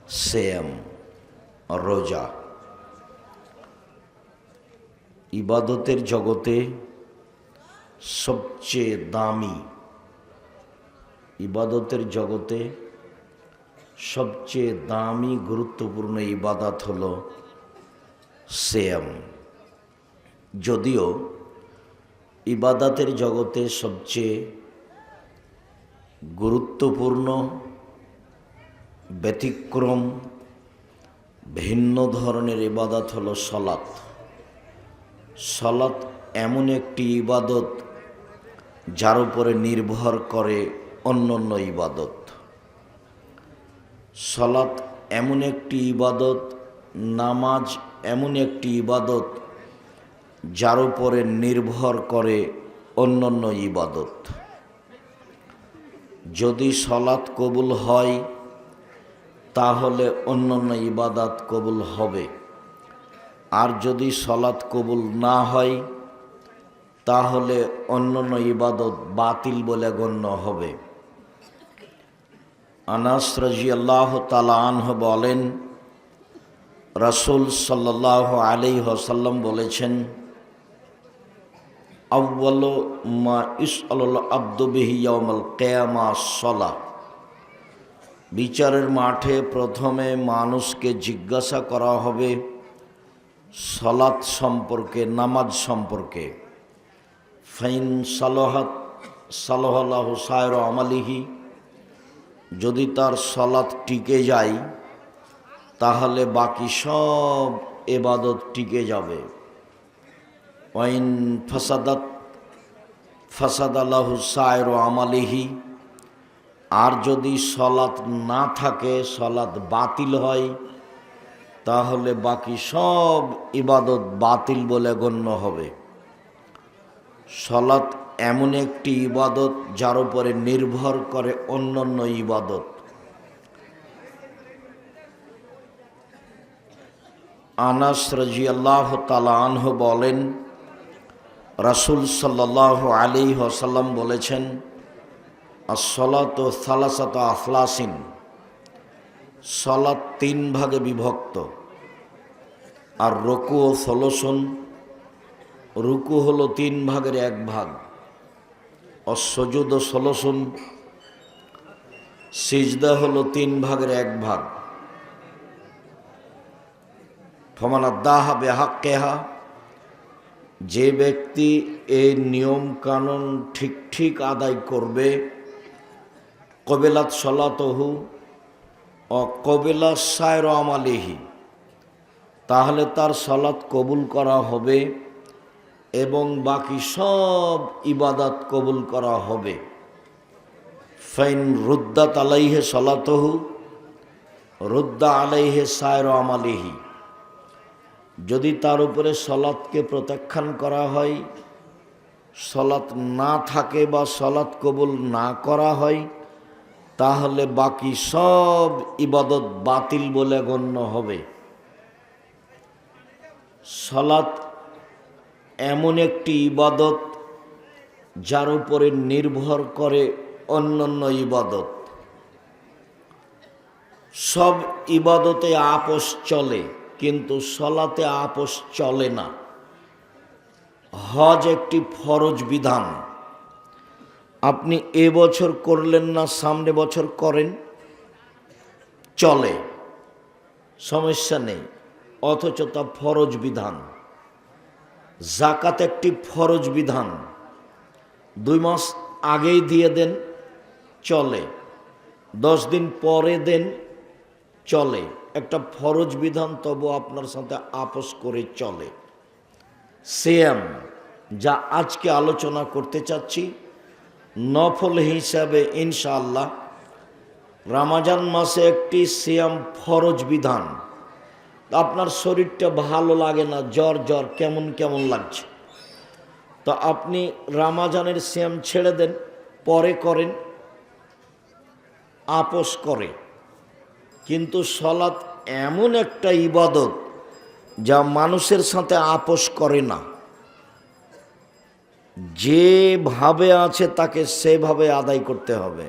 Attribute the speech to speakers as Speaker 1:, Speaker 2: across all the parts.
Speaker 1: সিয়াম রোজা। ইবাদতের জগতে সবচেয়ে দামি, ইবাদতের জগতে সবচেয়ে দামি গুরুত্বপূর্ণ ইবাদত হলো সিয়াম। যদিও ইবাদতের জগতে সবচেয়ে গুরুত্বপূর্ণ, ব্যতিক্রম, ভিন্ন ধরনের ইবাদত হলো সালাত। সালাত এমন একটি ইবাদত যার উপরে নির্ভর করে অন্যান্য ইবাদত। সালাত এমন একটি ইবাদত, নামাজ এমন একটি ইবাদত যার উপরে নির্ভর করে অন্যান্য ইবাদত। যদি সালাত কবুল হয় তাহলে অন্যান্য ইবাদত কবুল হবে, আর যদি সালাত কবুল না হয় তাহলে অন্যান্য ইবাদত বাতিল বলে গণ্য হবে। আনাস রাদিয়াল্লাহু তাআলা আনহু বলেন, রাসূল সাল্লাল্লাহু আলাইহি ওয়াসাল্লাম বলেছেন, আউয়ালু মা ইসআলুল আবদু বিহি ইয়াউমাল কিয়ামাহ সালাহ। বিচারের মাঠে প্রথমে মানুষকে জিজ্ঞাসা করা হবে সালাত সম্পর্কে, নামাজ সম্পর্কে। ফাইন সালাহাত সালাহাল্লাহু সায়রা আমালিহি, যদি তার সালাত টিকে যায় তাহলে বাকি সব ইবাদত টিকে যাবে। ওয়াইন ফাসাদাত ফাসাদাল্লাহু সায়রা আমালিহি, আর যদি সালাত না থাকে, সালাত বাতিল হয়, তাহলে বাকি সব ইবাদত বাতিল বলে গণ্য হবে। সালাত এমন একটি ইবাদত যার উপরে নির্ভর করে অন্যান্য ইবাদত। আনাস রাদিয়াল্লাহু তাআলা আনহু বলেন, রাসূল সাল্লাল্লাহু আলাইহি ওয়াসাল্লাম বলেছেন, as-salatu thalasatu aflasin, সালাত 3 ভাগে বিভক্ত। আর রুকু ও সলসুন, রুকু হলো 3 ভাগের 1 ভাগ। অসজুদ ও সলসুন, সিজদা হলো 3 ভাগের 1 ভাগ। ফমান আদাহা বিহাক্কিহা, যে ব্যক্তি এই নিয়ম কানুন ঠিক ঠিক আদায় করবে, কবিলাত সালাতুহু ও কবিলা সায়র আমালিহি, তাহলে তার সালাত কবুল করা হবে এবং বাকি সব ইবাদত কবুল করা হবে। ফাইন রুদ্দাত আলাইহে সালাতুহু রুদ্দা আলাইহে সায়র আমালিহি, যদি তার উপরে সালাতকে প্রত্যাখ্যান করা হয়, সালাত না থাকে বা সালাত কবুল না করা হয়, তাহলে বাকি সব ইবাদত বাতিল বলে গণ্য হবে। সালাত এমন একটি ইবাদত যার উপরে নির্ভর করে অন্যান্য ইবাদত। সব ইবাদতে আপোষ চলে, কিন্তু সালাতে আপোষ চলে না। হজ একটি ফরজ বিধান, আপনি এবছর করলেন না, সামনে বছর করেন, চলে, সমস্যা নেই, অথচ তা ফরজ বিধান। যাকাত একটি ফরজ বিধান, 2 মাস আগেই দিয়ে দেন, চলে, 10 দিন পরে দেন, চলে, একটা ফরজ বিধান, তবু আপনার সাথে আপোষ করে চলে। সিয়াম, যা আজকে আলোচনা করতে চাচ্ছি, নফল হিসাবে ইনশাআল্লাহ রমজান মাসে একটি সিয়াম ফরজ বিধান। আপনার শরীরটা ভালো লাগে না, জ্বর জ্বর কেমন কেমন লাগছে, তো আপনি রমজানের সিয়াম ছেড়ে দেন, পরে করেন, আপোষ করে। কিন্তু সালাত এমন একটা ইবাদত যা মানুষের সাথে আপোষ করে না, যেভাবে আছে তাকে সেভাবে আদায় করতে হবে।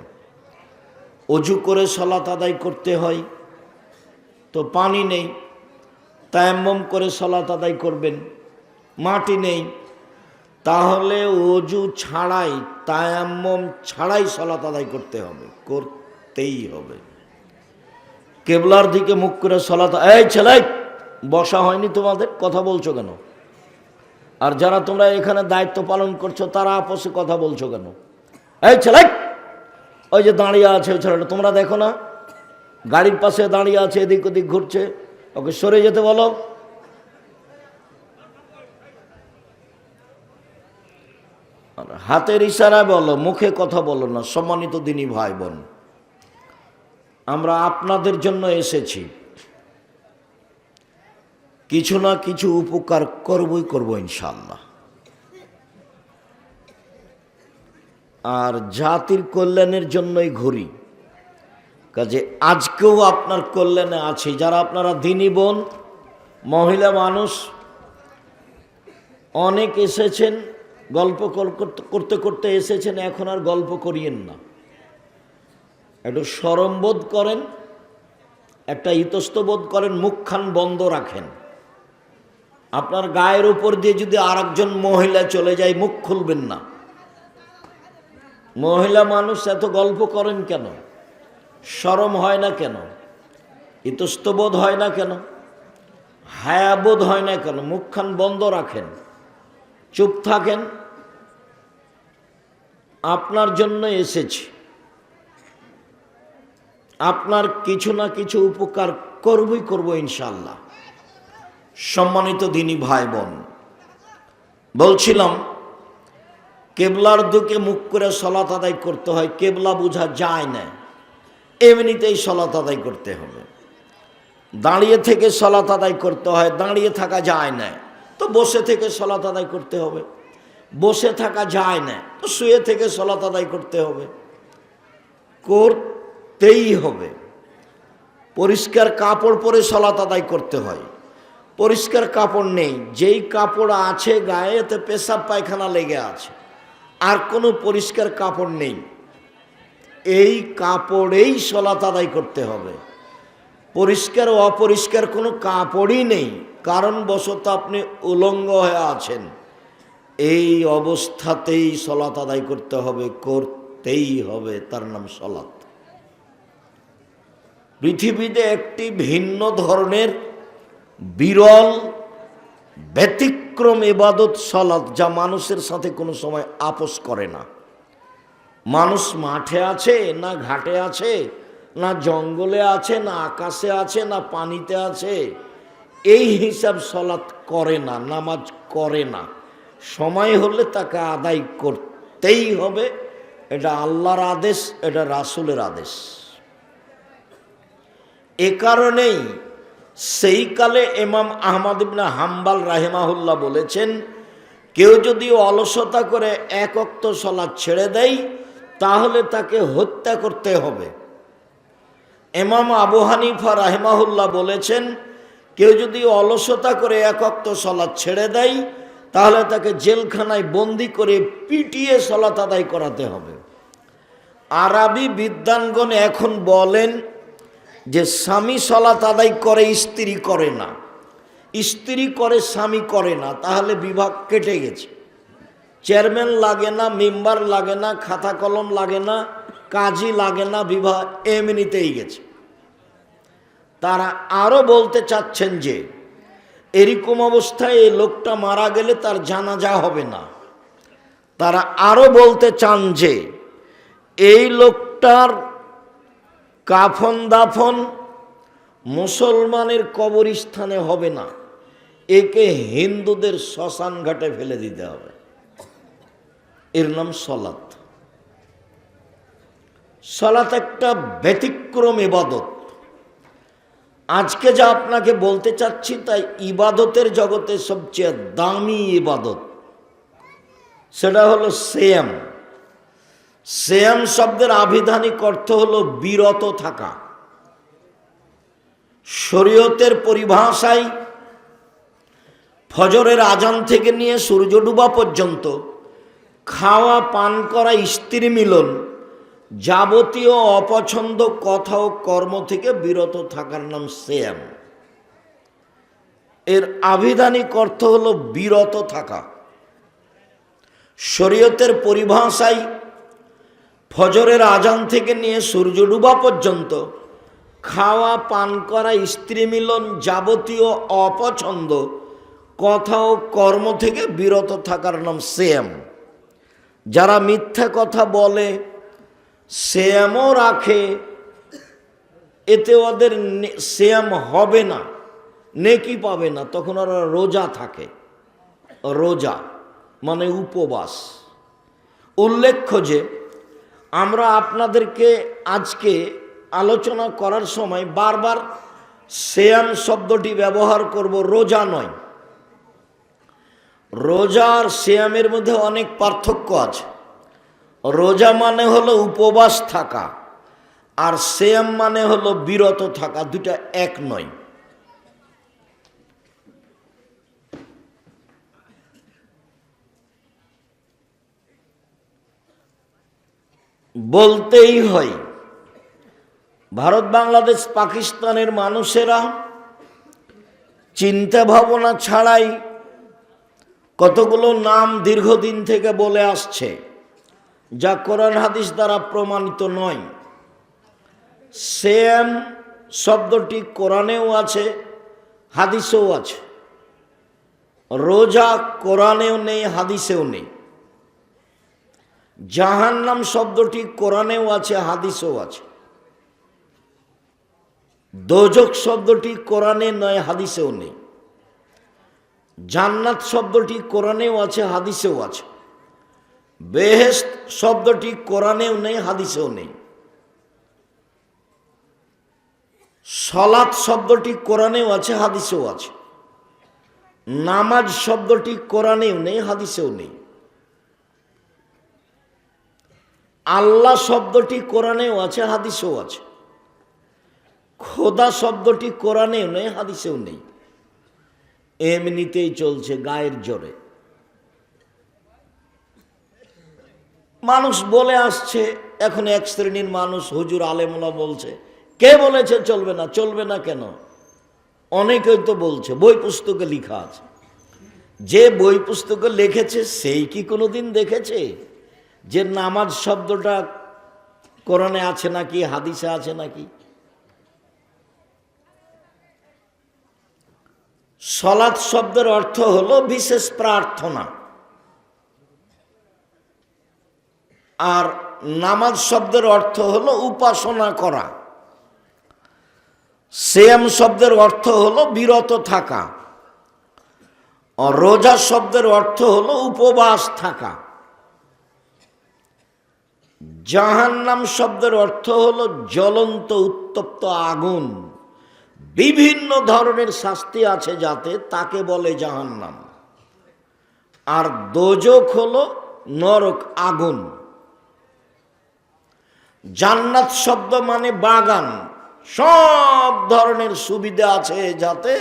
Speaker 1: অজু করে সালাত আদায় করতে হয়, তো পানি নেই, তায়াম্মুম করে সালাত আদায় করবেন। মাটি নেই, তাহলে ওযু ছাড়াই, তায়াম্মুম ছাড়াই সালাত আদায় করতে হবে, করতেই হবে। কেবলার দিকে মুখ করে সালাত, এই ছেলে বসা হয়নি তোমাদের, কথা বলছো কেন? আর যারা তোমরা এখানে দায়িত্ব পালন করছো তারা আপসে কথা বলছো কেন? এই ছেলে, ওই যে দাঁড়িয়ে আছে ওই ছেলেটা, তোমরা দেখো না গাড়ির পাশে দাঁড়িয়ে আছে, এদিক ওদিক ঘুরছে, ওকে সরে যেতে বলো। হাতের ইশারায় বলো, মুখে কথা বলো না। সম্মানিত দিনী ভাই বোন, আমরা আপনাদের জন্য এসেছি, কিছু না কিছু উপকার করবই করব ইনশাআল্লাহ। আর জাতির কল্যাণের জন্যই ঘুরি, কাজে আজকেও আপনার কল্যাণে আছি। যারা আপনারা দিনী বোন, মহিলা মানুষ অনেক এসেছেন, গল্প করতে করতে এসেছেন, এখন আর গল্প করিয়েন না, একটু শরম বোধ করেন, একটা ইতস্তবোধ করেন, মুখখান বন্ধ রাখেন। আপনার গায়ের উপর দিয়ে যদি আরেকজন মহিলা চলে যায়, মুখ খুলবেন না। মহিলা মানুষ এত গল্প করেন কেন? শরম হয় না কেন? ইতস্তবোধ হয় না কেন? হায়াবোধ হয় না কেন? মুখখান বন্ধ রাখেন, চুপ থাকেন। আপনার জন্য এসেছি, আপনার কিছু না কিছু উপকার করবই করব ইনশাআল্লাহ। সম্মানিত দিনী ভাই বোন, বলছিলাম কেবলার দিকে মুখ করে সালাত আদায় করতে হয়। কেবলা বোঝা যায় না, এমনিতেই সালাত আদায় করতে হবে। দাঁড়িয়ে থেকে সালাত আদায় করতে হয়, দাঁড়িয়ে থাকা যায় না, তো বসে থেকে সালাত আদায় করতে হবে। বসে থাকা যায় না, তো শুয়ে থেকে সালাত আদায় করতে হবে, করতেই হবে। পরিষ্কার কাপড় পরে সালাত আদায় করতে হয়, পরিষ্কার কাপড় নেই, যেই কাপড় আছে গায়ে এতে পেশাব পায়খানা লেগে আছে, আর কোনো পরিষ্কার কাপড় নেই, এই কাপড়েই সালাত আদায় করতে হবে। পরিষ্কার ও অপরিষ্কার কোনো কাপড়ই নেই, কারণবশত আপনি উলঙ্গ হয়ে আছেন, এই অবস্থাতেই সালাত আদায় করতে হবে, করতেই হবে, তার নাম সালাত। পৃথিবীতে একটি ভিন্ন ধরনের বিরল ব্যতিক্রম ইবাদত সালাত, যা মানুষের সাথে কোনো সময় আপোষ করে না। মানুষ মাঠে আছে না ঘাটে আছে, না জঙ্গলে আছে, না আকাশে আছে, না পানিতে আছে, এই হিসাব সালাত করে না, নামাজ করে না। সময় হলে তাকে আদায় করতেই হবে, এটা আল্লাহর আদেশ, এটা রাসূলের আদেশ। এ কারণেই সেই কালে ইমাম আহমদ ইবনে হাম্বল রাহিমাহুল্লাহ বলেছেন, কেউ যদি অলসতা করে এক ওয়াক্ত সালাত ছেড়ে দেয় তাহলে তাকে হত্যা করতে হবে। ইমাম আবু হানিফা রাহিমাহুল্লাহ বলেছেন, কেউ যদি অলসতা করে এক ওয়াক্ত সালাত ছেড়ে দেয় তাহলে তাকে জেলখানায় বন্দি করে পিটিয়ে সালাত আদায় করাতে হবে। আরবি বিদ্বানগণ এখন বলেন যে স্বামী সালাত আদায় করে, স্ত্রী করে না, স্ত্রী করে স্বামী করে না, তাহলে বিভাগ কেটে গেছে। চেয়ারম্যান লাগে না, মেম্বার লাগে না, খাতা কলম লাগে না, কাজী লাগে না, বিভাগ এমনিতেই গেছে। তারা আরও বলতে চাচ্ছেন যে এরকম অবস্থায় এই লোকটা মারা গেলে তার জানাজা হবে না। তারা আরও বলতে চান যে এই লোকটার কাফন দাফন মুসলমানের কবরস্থানে হবে না, একে হিন্দুদের শ্মশান ঘাটে ফেলে দিতে হবে। এর নাম সালাত। সালাত একটা ব্যতিক্রম ইবাদত। আজকে যা আপনাকে বলতে চাচ্ছি তাই ইবাদতের জগতে সবচেয়ে দামি ইবাদত, সেটা হলো সিয়াম। সিয়াম শব্দের আবিধানিক অর্থ হলো বিরত থাকা। শরীয়তের পরিভাষায় ফজরের আজান থেকে নিয়ে সূর্য ডুবা পর্যন্ত খাওয়া পান করা, স্ত্রী মিলন, যাবতীয় অপছন্দ কথা ও কর্ম থেকে বিরত থাকার নাম সিয়াম। এর আবিধানিক অর্থ হলো বিরত থাকা। শরীয়তের পরিভাষায় ফজরের আজান থেকে নিয়ে সূর্য ডুবা পর্যন্ত খাওয়া, পান করা, স্ত্রী মিলন, যাবতীয় অপছন্দ কথা ও কর্ম থেকে বিরত থাকার নাম সিয়াম। যারা মিথ্যা কথা বলে, সিয়ামও রাখে, এতে ওদের সিয়াম হবে না, নেকি পাবে না, তখন ওরা রোজা থাকে। রোজা মানে উপবাস। উল্লেখ্য যে আমরা আপনাদেরকে আজকে আলোচনা করার সময় বারবার সিয়াম শব্দটি ব্যবহার করব, রোজা নয়। রোজা আর সিয়ামের মধ্যে অনেক পার্থক্য আছে। রোজা মানে হলো উপবাস থাকা, আর সিয়াম মানে হলো বিরত থাকা, দুটা এক নয়। বলতেই হয়, ভারত, বাংলাদেশ, পাকিস্তানের মানুষেরা চিন্তা ভাবনা ছাড়াই কতগুলো নাম দীর্ঘদিন থেকে বলে আসছে, যা কোরআন হাদিস দ্বারা প্রমাণিত নয়। সিয়াম শব্দটি কোরআনেও আছে, হাদিসেও আছে। রোজা কোরআনেও নেই, হাদিসেও নেই। জাহান্নাম শব্দটি কোরআনেও আছে, হাদিসেও আছে। দোজখ শব্দটি কোরআনে নয়, হাদিসেও নেই। জান্নাত শব্দটি কোরআনেও আছে, হাদিসেও আছে। বেহেশত শব্দটি কোরআনেও নেই, হাদিসেও নেই। সলাত শব্দটি কোরআনেও আছে, হাদিসেও আছে। নামাজ শব্দটি কোরআনেও নেই, হাদিসেও নেই। আল্লাহ শব্দটি কোরআনেও আছে, হাদিসেও আছে। খোদা শব্দটি কোরআনেও নেই, হাদিসেও নেই। এমনিতেই চলছে গায়ের জোরে। মানুষ বলে আসছে, এখন এক শ্রেণীর মানুষ, হুজুর আলেমুল্লাহ বলছে, কে বলেছে চলবে না? চলবে না কেন? অনেকেই তো বলছে, বই পুস্তকে লেখা আছে। যে বই পুস্তকে লিখেছে সেই কি কোনোদিন দেখেছে যে নামাজ শব্দটা কোরআনে আছে নাকি, হাদিসে আছে নাকি? সলাত শব্দের অর্থ হলো বিশেষ প্রার্থনা, আর নামাজ শব্দের অর্থ হলো উপাসনা করা। সিয়াম শব্দের অর্থ হলো বিরত থাকা। রোজা শব্দের অর্থ হলো উপবাস থাকা। জাহান্নাম শব্দের অর্থ হলো জ্বলন্ত উত্তপ্ত আগুন। বিভিন্ন ধরনের শাস্তি আছে যাতে, তাকে বলে জাহান্নাম। আর দোজখ হলো নরক, আগুন। জান্নাত শব্দ মানে বাগান, সব ধরনের সুবিধা আছে যাতে,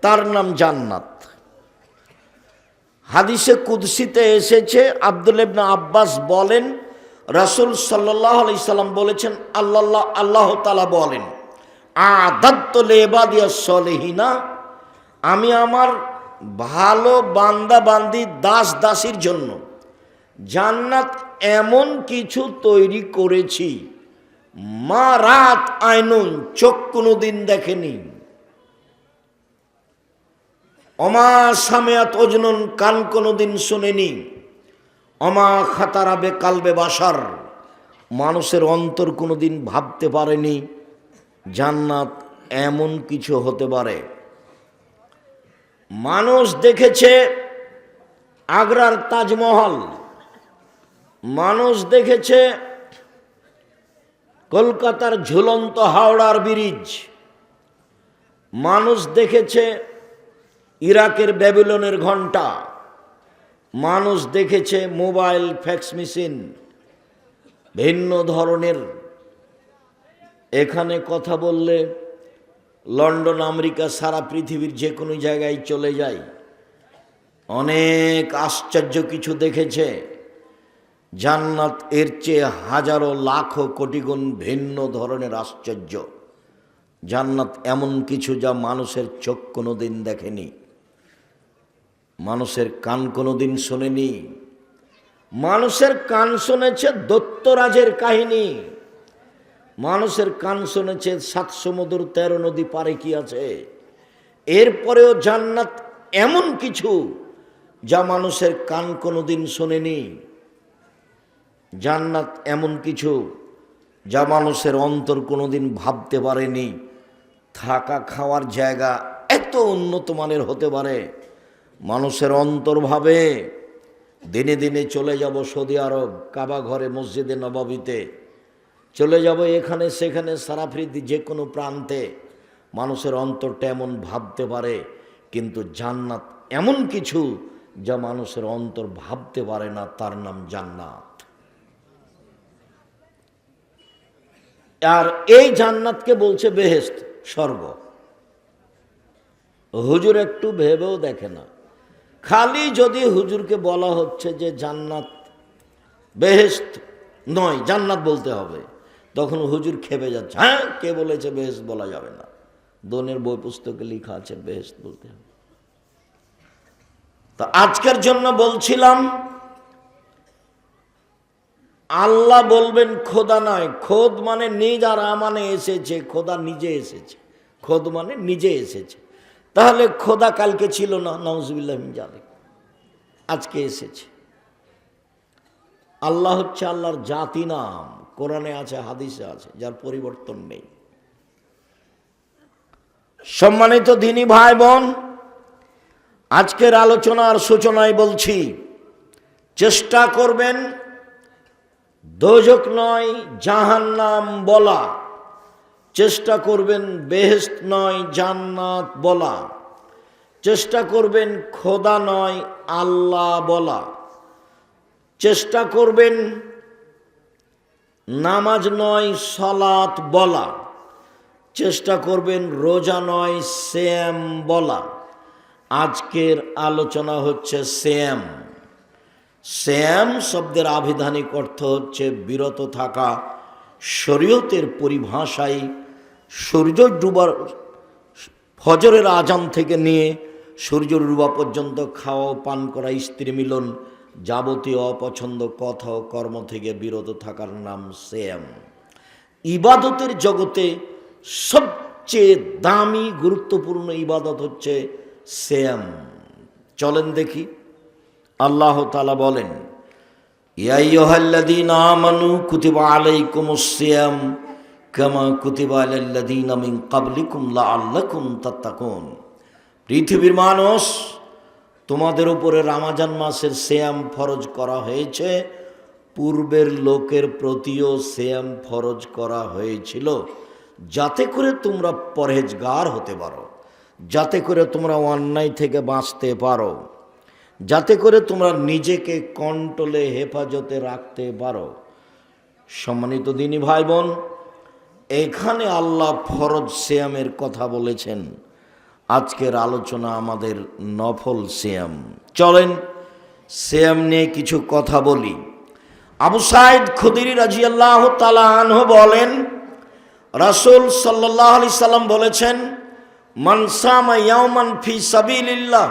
Speaker 1: তার নাম জান্নাত। হাদিসে কুদসিতে এসেছে, আব্দুল্লাহ ইবনে আব্বাস বলেন, রাসূল সাল্লাল্লাহু আলাইহি সাল্লাম বলেছেন, আল্লাহ তাআলা বলেন, আ'দাদতু লিইবাদিয়াস সলিহিনা, আমি আমার ভালো বান্দা বান্দি, দাস দাসীর জন্য জান্নাত এমন কিছু তৈরি করেছি, মা রাত আইনুন, চোখ কোনোদিন দেখেনি, অমা সামিয়াত ওজনুন, কান কোনোদিন শোনেনি, অমা খাতারাবে কালবে বাসার, মানুষের অন্তর কোনোদিন ভাবতে পারেনি জান্নাত এমন কিছু হতে পারে। মানুষ দেখেছে আগ্রার তাজমহল, মানুষ দেখেছে কলকাতার ঝুলন্ত হাওড়ার ব্রিজ, মানুষ দেখেছে ইরাকের ব্যাবিলনের ঘণ্টা, মানুষ দেখেছে মোবাইল, ফ্যাক্স মেশিন, ভিন্ন ধরনের। এখানে কথা বললে লন্ডন, আমেরিকা, সারা পৃথিবীর যে কোনো জায়গায় চলে যায়। অনেক আশ্চর্য কিছু দেখেছে। জান্নাত এর চেয়ে হাজারো লাখো কোটি গুণ ভিন্ন ধরনের আশ্চর্য। জান্নাত এমন কিছু যা মানুষের চোখ কোনোদিন দেখেনি, মানুষের কান কোনোদিন শোনেনি। মানুষের কান শুনেছে দৈত্যরাজের কাহিনী, মানুষের কান শুনেছে 7 সমুদ্র 13 নদী পারে কি আছে। এরপরেও জান্নাত এমন কিছু যা মানুষের কান কোনোদিন শোনেনি। জান্নাত এমন কিছু যা মানুষের অন্তর কোনোদিন ভাবতে পারেনি। থাকা খাওয়ার জায়গা এত উন্নত মানের হতে পারে, মানুষের অন্তর ভাবে দিনে দিনে চলে যাব সৌদি আরব, কাবা ঘরে, মসজিদে নববীতে চলে যাব, এখানে সেখানে সারা পৃথিবী যে কোনো প্রান্তে। মানুষের অন্তরটা এমন ভাবতে পারে, কিন্তু জান্নাত এমন কিছু যা মানুষের অন্তর ভাবতে পারে না, তার নাম জান্নাত। আর এই জান্নাতকে বলছে বেহেশত, স্বর্গ। হুজুর একটু ভেবেও দেখে না, খালি যদি হুজুরকে বলা হচ্ছে যে জান্নাত বেহেশত নয়, জান্নাত বলতে হবে, তখন হুজুর খেপে যাচ্ছে। হ্যাঁ, কে বলেছে বেহেশত বলা যাবে না? দোনের বই পুস্তকে লেখা আছে বেহেশত বলতে হবে। তো আজকের জন্য বলছিলাম, আল্লাহ বলবেন খোদা নয়। খোদ মানে নিজ, আর মানে এসেছে, খোদা নিজে এসেছে। খোদ মানে নিজে এসেছে। তাহলে খোদা কালকে ছিল না, নাউজুবিল্লাহ মিন যালিক, আজকে এসেছে। আল্লাহ হচ্ছে আল্লাহর জাতি নাম, কোরআনে আছে, হাদিসে আছে, যার পরিবর্তন নেই। সম্মানিত দিনী ভাই বোন, আজকের আলোচনার সূচনায় বলছি, চেষ্টা করবেন দোজক নয় জাহান্নাম বলা, চেষ্টা করবেন বেহেশত নয় জান্নাত বলা, চেষ্টা করবেন খোদা নয় আল্লাহ বলা, চেষ্টা করবেন নামাজ নয় সালাত বলা, চেষ্টা করবেন রোজা নয় সিয়াম বলা। আজকের আলোচনা হচ্ছে সিয়াম। সিয়াম শব্দের আবিধানিক অর্থ হচ্ছে বিরত থাকা। শরীয়তের পরিভাষায় সূর্য ডুবার, ফজরের আজান থেকে নিয়ে সূর্য ডুবা পর্যন্ত খাওয়া পান করা, স্ত্রী মিলন, যাবতীয় অপছন্দ কথা ও কর্ম থেকে বিরত থাকার নাম সিয়াম। ইবাদতের জগতে সবচেয়ে দামি গুরুত্বপূর্ণ ইবাদত হচ্ছে সিয়াম। চলেন দেখি। আল্লাহ তাআলা বলেন, ইয়া আইয়ুহাল্লাযীনা আমানু কুতিবা আলাইকুমুস সিয়াম কামা কুতিবা আলাল্লাযীনা মিন ক্বাবলিকুম লাআল্লাকুম তাত্তাকুন। পৃথিবীর মানুষ, তোমাদের উপরে রমজান মাসের সিয়াম ফরজ করা হয়েছে, পূর্বের লোকের প্রতিও সিয়াম ফরজ করা হয়েছিল, যাতে করে তোমরা পরহেজগার হতে পারো, যাতে করে তোমরা অন্যায় থেকে বাঁচতে পারো, যাতে করে তোমরা নিজেকে কন্ট্রোলে হেফাজতে রাখতে পারো। সম্মানিত দিনী ভাই বোন, এখানে আল্লাহ ফরজ সিয়ামের কথা বলেছেন। আজকের আলোচনা আমাদের নফল সিয়াম। চলেন সিয়াম নিয়ে কিছু কথা বলি। আবু সাঈদ খুদরি রাদিয়াল্লাহু তাআলা আনহু বলেন, রাসূল সাল্লাল্লাহু আলাইহি সাল্লাম বলেছেন, মান সামা ইয়াওমান ফি সাবিলিল্লাহ,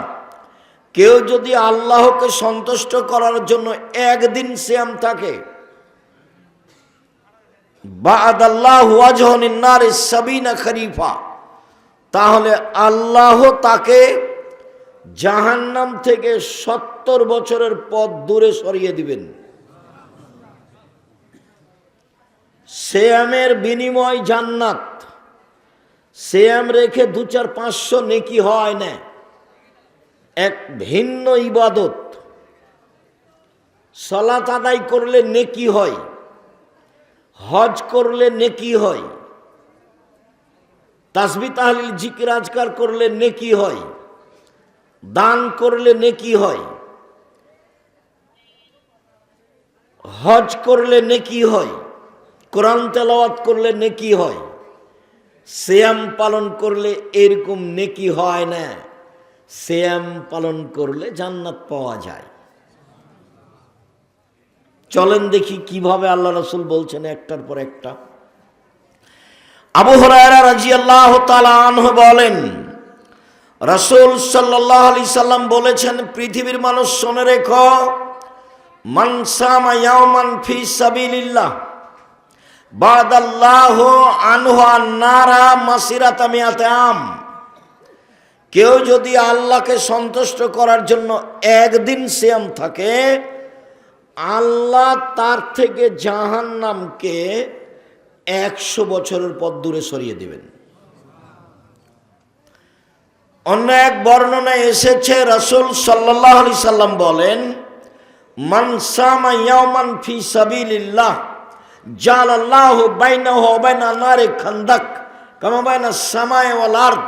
Speaker 1: কেউ যদি আল্লাহকে সন্তুষ্ট করার জন্য একদিন সিয়াম থাকে, বা'দাল্লাহু ওয়াজহুন নারি সাবিনা খরিফা, তাহলে আল্লাহ তাকে জাহান্নাম থেকে 70 বছরের পথ দূরে সরিয়ে দিবেন। সিয়ামের বিনিময় জান্নাত। সিয়াম রেখে 2-4-500 নেকি হয় না, এক ভিন্ন ইবাদত। সালাত আদায় করলে নেকি হয়, হজ করলে নেকি হয়, তাসবিহ তাহলিল জিকির আজকার করলে নেকি হয়, দান করলে নেকি হয়, হজ করলে নেকি হয়, কোরআন তেলাওয়াত করলে নেকি হয়। সিয়াম পালন করলে এরকম নেকি হয় না। সিয়াম পালন করলে জান্নাত পাওয়া যায়। চলেন দেখি কিভাবে আল্লাহ রাসূল বলছেন একটার পর একটা। আবু হুরায়রা রাদিয়াল্লাহু তাআলা আনহু বলেন, রাসূল সাল্লাল্লাহু আলাইহি সাল্লাম বলেছেন, পৃথিবীর মানুষ শুনে রেখো, মান সামা ইয়াওমান ফি সাবিলিল্লাহ বাদাল্লাহু আনহু আন-নারা মাসিরাতা মিয়াতি আম। কেউ যদি আল্লাহকে সন্তুষ্ট করার জন্য একদিন সিয়াম থাকে, আল্লাহ তার থেকে জাহান্নামকে 100 বছরের পথ দূরে সরিয়ে দিবেন। অন্য এক বর্ণনায় এসেছে, রাসূল সাল্লাল্লাহু আলাইহি সাল্লাম বলেন, মান সামা ইয়াওমান ফি সাবিলিল্লাহ জালাল্লাহু বাইনাহু ওয়া বাইনা নারি খান্দাক কামা বাইনা সামাই ওয়াল আরদ।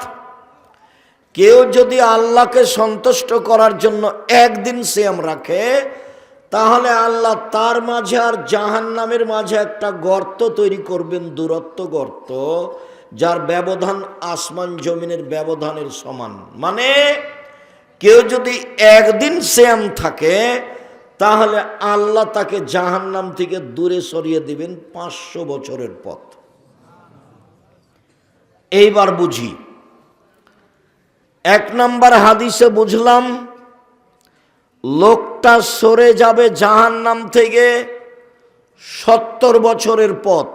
Speaker 1: কেউ যদি আল্লাহকে সন্তুষ্ট করার জন্য একদিন সিয়াম রাখে, তাহলে আল্লাহ তার মাঝে আর জাহান্নামের মাঝে একটা গর্ত তৈরি করবেন, দূরত্ব গর্ত, যার ব্যবধান আসমান জমিনের ব্যবধানের সমান। মানে কেউ যদি একদিন সিয়াম থাকে, তাহলে আল্লাহ তাকে জাহান্নাম থেকে দূরে সরিয়ে দিবেন 500 বছরের পথ। এইবার বুঝি, 1 নম্বর হাদিসে বুঝলাম লোকটা সরে যাবে জাহান্নাম থেকে 70 বছরের পথ।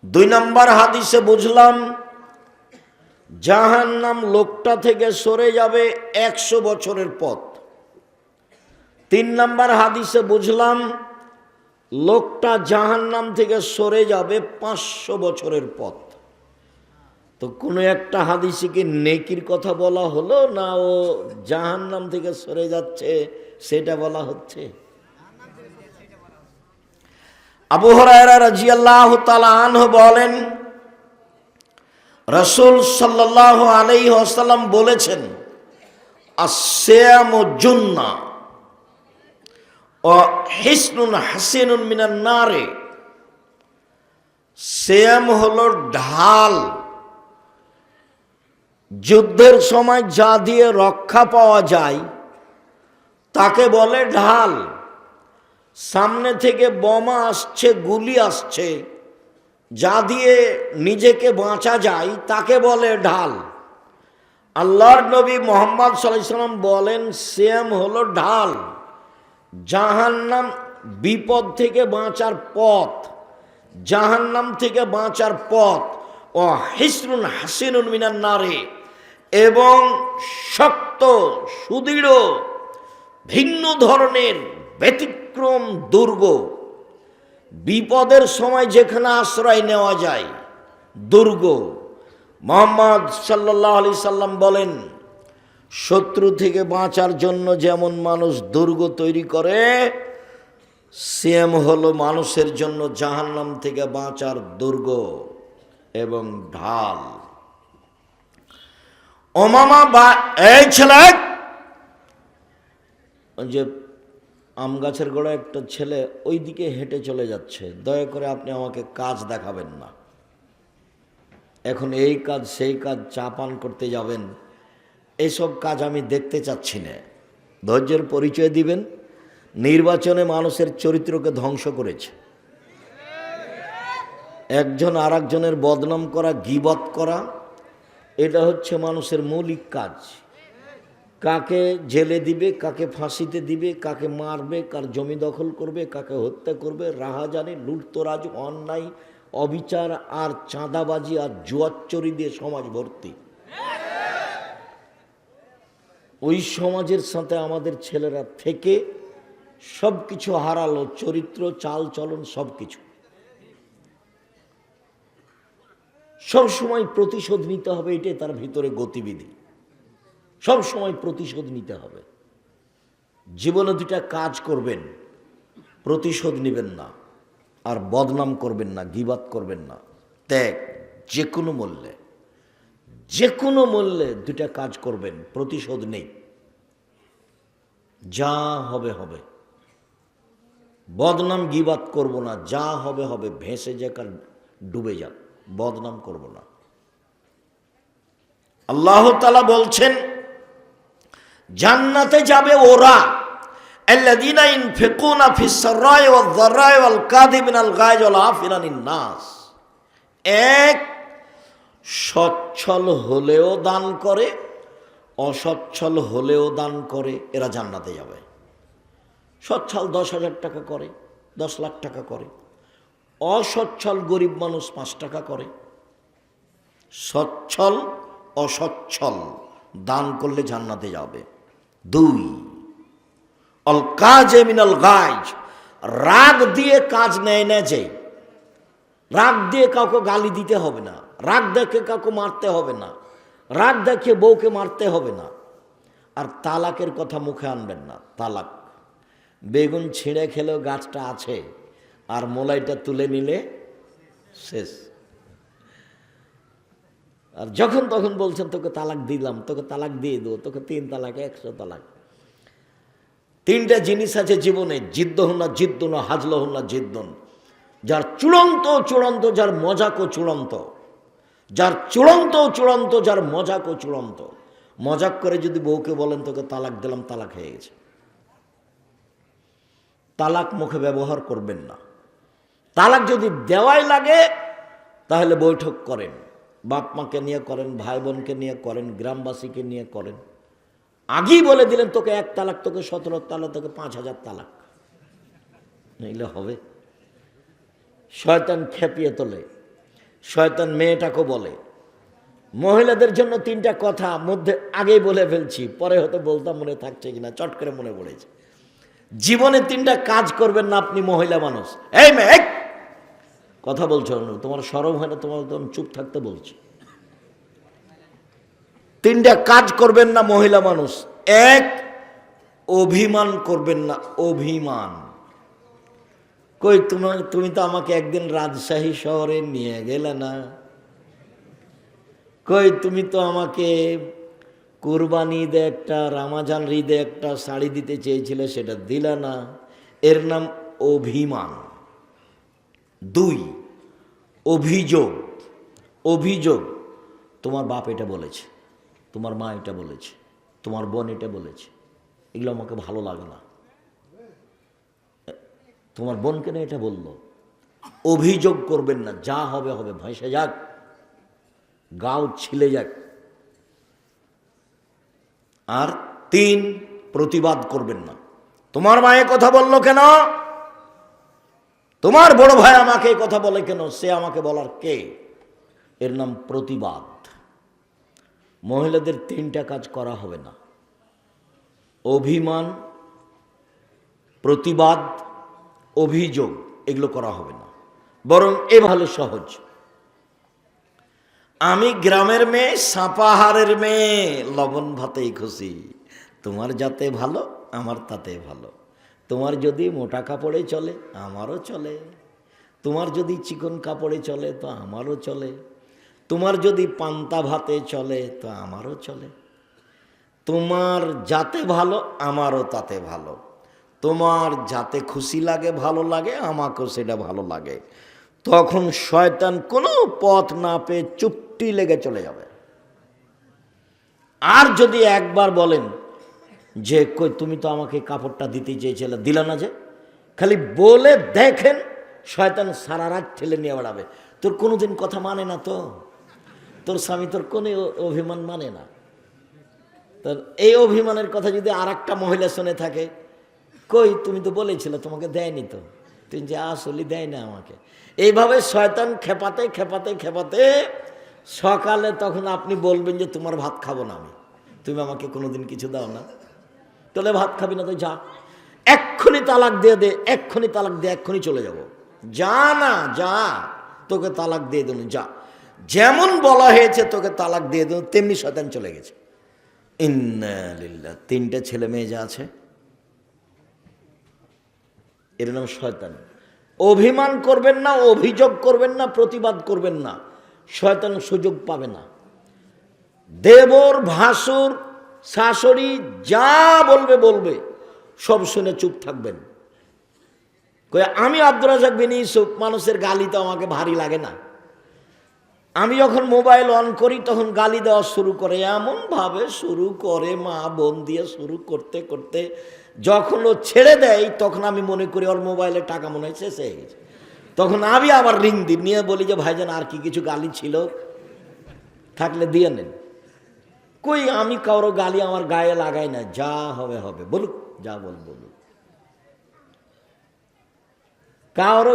Speaker 1: 2 নম্বর হাদিসে বুঝলাম জাহান্নাম লোকটা থেকে সরে যাবে 100 বছরের পথ। 3 নম্বর হাদিসে বুঝলাম লোকটা জাহান্নাম থেকে সরে যাবে 500 বছরের পথ। তো কোনো একটা হাদিসে কি নেকির কথা বলা হলো, না ও জাহান্নাম থেকে সরে যাচ্ছে সেটা বলা হচ্ছে? আবু হুরায়রা রাদিয়াল্লাহু তাআলা আনহু বলেন, রাসূল সাল্লাল্লাহু আলাইহি ওয়াসাল্লাম বলেছেন, আস-সিয়ামু জুন্নাহ ও হিসনুন হাসিনুন মিনান নারে। সিয়াম হলো ঢাল, যুদ্ধের সময় যা দিয়ে রক্ষা পাওয়া যায় তাকে বলে ঢাল। সামনে থেকে বোমা আসছে, গুলি আসছে, যা দিয়ে নিজেকে বাঁচা যায় তাকে বলে ঢাল। আল্লাহর নবী মুহাম্মদ সাল্লাল্লাহু আলাইহি ওয়াসাল্লাম বলেন, সিয়াম হলো ঢাল, জাহান্নাম বিপদ থেকে বাঁচার পথ, জাহান্নাম থেকে বাঁচার পথ। ও হিসনুন হাসিনুন মিনান নারে, এবং শক্ত সুদৃঢ় ভিন্ন ধরনের ব্যতিক্রম দুর্গ, বিপদের সময় যেখানে আশ্রয় নেওয়া যায় দুর্গ। মুহাম্মদ সাল্লাল্লাহু আলাইহি সাল্লাম বলেন, শত্রু থেকে বাঁচার জন্য যেমন মানুষ দুর্গ তৈরি করে, সিয়াম হলো মানুষের জন্য জাহান্নাম থেকে বাঁচার দুর্গ এবং ঢাল। ওমামা বা এই ছেলে, যে আম গাছের গোড়ায় একটা ছেলে ওই দিকে হেঁটে চলে যাচ্ছে, দয়া করে আপনি আমাকে কাজ দেখাবেন না। এখন এই কাজ সেই কাজ, চা পান করতে যাবেন, এইসব কাজ আমি দেখতে চাচ্ছি না। ধৈর্যের পরিচয় দিবেন। নির্বাচনে মানুষের চরিত্রকে ধ্বংস করেছে। একজন আর একজনের বদনাম করা, গীবত করা, এটা হচ্ছে মানুষের মৌলিক কাজ। কাকে জেলে দিবে, কাকে ফাঁসিতে দিবে, কাকে মারবে, কার জমি দখল করবে, কাকে হত্যা করবে, রাহাজানি, লুটতরাজ, অন্যায়, অবিচার আর চাঁদাবাজি আর জুয়াচুরি দিয়ে সমাজ ভর্তি। ওই সমাজের সাথে আমাদের ছেলেরা থেকে সব কিছু হারালো, চরিত্র, চাল চলন, সব কিছু। সব সময় প্রতিশোধ নিতে হবে, এটাই তার ভিতরে গতিবিধি। সব সময় প্রতিশোধ নিতে হবে। জীবনে 2টা কাজ করবেন, প্রতিশোধ নেবেন না আর বদনাম করবেন না, গীবাত করবেন না। ত্যাগ, যে কোনো মূল্যে, যে কোনো মূল্যে 2টা কাজ করবেন, প্রতিশোধ নেই। যা হবে হবে। বদনাম গীবাত করব না, যা হবে হবে, ভেসে যাক আর ডুবে যাক, বদনাম করব না। আল্লাহ তাআলা বলছেন, জান্নাতে যাবে ওরা আল্লাযীনা ইনফিকুনা ফিস সাররাই ওয়াজ যাররাই ওয়াল কাযিমিনাল গায়জ ওয়াল আফিনা আনিন নাস। এক, সচ্ছল হলেও দান করে, অসচ্ছল হলেও দান করে, এরা জান্নাতে যাবে। সচ্ছল 10,000 টাকা করে, 10 লাখ টাকা করে। অসচ্ছল গরিব মানুষ 5 টাকা করে। সচ্ছল অসচ্ছল দান করলে জান্নাতে যাবে। 2, অল কাজে মিনাল গায়জ, রাগ দিয়ে কাজ নেয় না। যে রাগ দিয়ে কাউকে গালি দিতে হবে না, রাগ দেখে কাউকে মারতে হবে না, রাগ দেখে বউকে মারতে হবে না। আর তালাকের কথা মুখে আনবেন না। তালাক, বেগুন ছিঁড়ে খেলেও গাছটা আছে, আর মোলাইটা তুলে নিলে শেষ। আর যখন তখন বলছেন তোকে তালাক দিলাম, তোকে তালাক দিয়ে দেবো, তোকে 3 তালাক 100 তালাক। 3টা জিনিস আছে জীবনে, জিদ্দহুন্না জিদ্দুন, হাজলহুন্না জিদ্দুন। যার চূড়ান্ত চূড়ান্ত, যার মজাকও চূড়ান্ত, যার চূড়ান্ত চূড়ান্ত, যার মজাকও চূড়ান্ত। মজাক করে যদি বউকে বলেন তোকে তালাক দিলাম, তালাক হয়ে গেছে। তালাক মুখে ব্যবহার করবেন না। তালাক যদি দেওয়াই লাগে তাহলে বৈঠক করেন, বাপ মাকে নিয়ে করেন, ভাই বোনকে নিয়ে করেন, গ্রামবাসীকে নিয়ে করেন। আগেই বলে দিলেন তোকে 1 তালাক, তোকে 17 তালাক, তোকে 5,000 তালাক, নইলে হবে। শয়তান খেপিয়ে তোলে, শয়তান মেয়েটাকে বলে। মহিলাদের জন্য 3টা কথা মধ্যে আগেই বলে ফেলছি, পরে হয়তো বলতাম, মনে থাকছে কিনা, চট করে মনে পড়েছে। জীবনে 3টা কাজ করবেন না আপনি মহিলা মানুষ। এই মেয়ে কথা বলছো, তোমার শরম হয় না? তোমার তখন চুপ থাকতে বলছি। 3টা কাজ করবেন না মহিলা মানুষ। 1, অভিমান করবেন না। অভিমান। কই তুমি তো আমাকে একদিন রাজশাহী শহরে নিয়ে গেলে না, কই তুমি তো আমাকে কুরবানি ঈদে একটা, রামাজান ঈদে একটা শাড়ি দিতে চেয়েছিলে, সেটা দিলা না। এর নাম অভিমান। 2, অভিযোগ। অভিযোগ, তোমার বাপ এটা বলেছে, তোমার মা এটা বলেছে, তোমার বোন এটা বলেছে, এগুলো আমাকে ভালো লাগে না। তোমার বোন কেন এটা বলল? অভিযোগ করবেন না। যা হবে হবে, ভেসে যাক, গাও ছিলে যাক। আর 3, প্রতিবাদ করবেন না। তোমার মায়ে কথা বললো কেন? তোমার বড় ভাই আমাকে এই কথা বলে কেন? সে আমাকে বলার কে? এর নাম প্রতিবাদ। মহিলাদের 3টা কাজ করা হবে না। অভিমান, প্রতিবাদ, অভিযোগ, এগুলো করা হবে না। বরং এ ভালো সহজ। আমি গ্রামের মেয়ে, সাপাহারের মেয়ে, লবণ ভাতেই খুশি। তোমার যাতে ভালো, আমার তাতে ভালো। তোমার যদি মোটা কাপড়ে চলে, আমারও চলে। তোমার যদি চিকন কাপড়ে চলে, তো আমারও চলে। তোমার যদি পান্তা ভাতে চলে, তো আমারও চলে। তোমার যাতে ভালো, আমারও তাতে ভালো। তোমার যাতে খুশি লাগে, ভালো লাগে, আমাকেও সেটা ভালো লাগে। তখন শয়তান কোনো পথ না পেয়ে চুপটি লেগে চলে যাবে। আর যদি একবার বলেন যে কই তুমি তো আমাকে কাপড়টা দিতে চেয়েছিলে, দিলা না যে, খালি বলে দেখেন, শয়তান সারা রাত ঠেলে নিয়ে বেড়াবে। তোর কোনোদিন কথা মানে না তো, তোর স্বামী তোর কোনো অভিমান মানে না। তোর এই অভিমানের কথা যদি আর একটা মহিলা শুনে থাকে, কই তুমি তো বলেছিলে তোমাকে দেয়নি, তো তুমি যে আসলে দেয় না আমাকে। এইভাবে শয়তান খেপাতে খেপাতে খেপাতে সকালে তখন আপনি বলবেন যে তোমার ভাত খাবো না আমি, তুমি আমাকে কোনোদিন কিছু দাও না। তাহলে ভাত খাবি না তো যা, এক্ষুনি তালাক দিয়ে দে, এক্ষুনি তালাক দিয়ে এক্ষুনি চলে যাব। যা না যা, তোকে তালাক দিয়ে দেন, যা। যেমন বলা হয়েছে তোকে তালাক দিয়ে দেন, তেমনি শয়তান চলে গেছে। ইন্না লিল্লাহ। 3টে ছেলে মেয়ে যা আছে, এর নাম শয়তান। অভিমান করবেন না, অভিযোগ করবেন না, প্রতিবাদ করবেন না। শয়তান সুযোগ পাবে না। দেবর, ভাসুর, শাশুড়ি যা বলবে বলবে, সব শুনে চুপ থাকবেন। আমি আব্দুর রাজ্জাক বিন ইউসুফ, মানুষের গালি তো আমাকে ভারী লাগে না। আমি যখন মোবাইল অন করি তখন গালি দেওয়া শুরু করে, এমনভাবে শুরু করে মা বোন দিয়ে শুরু করতে করতে যখন ও ছেড়ে দেয় তখন আমি মনে করি ওর মোবাইলে টাকা মনে হয় শেষ হয়ে গেছে। তখন আমি আবার রিং দিই, নিয়ে বলি যে ভাইজান আর কি কিছু গালি ছিল থাকলে দিয়ে নেন। কই আমি কারো গালি আমার গায়ে লাগাই না, যা হবে হবে, বলুক যা বলুক। কারো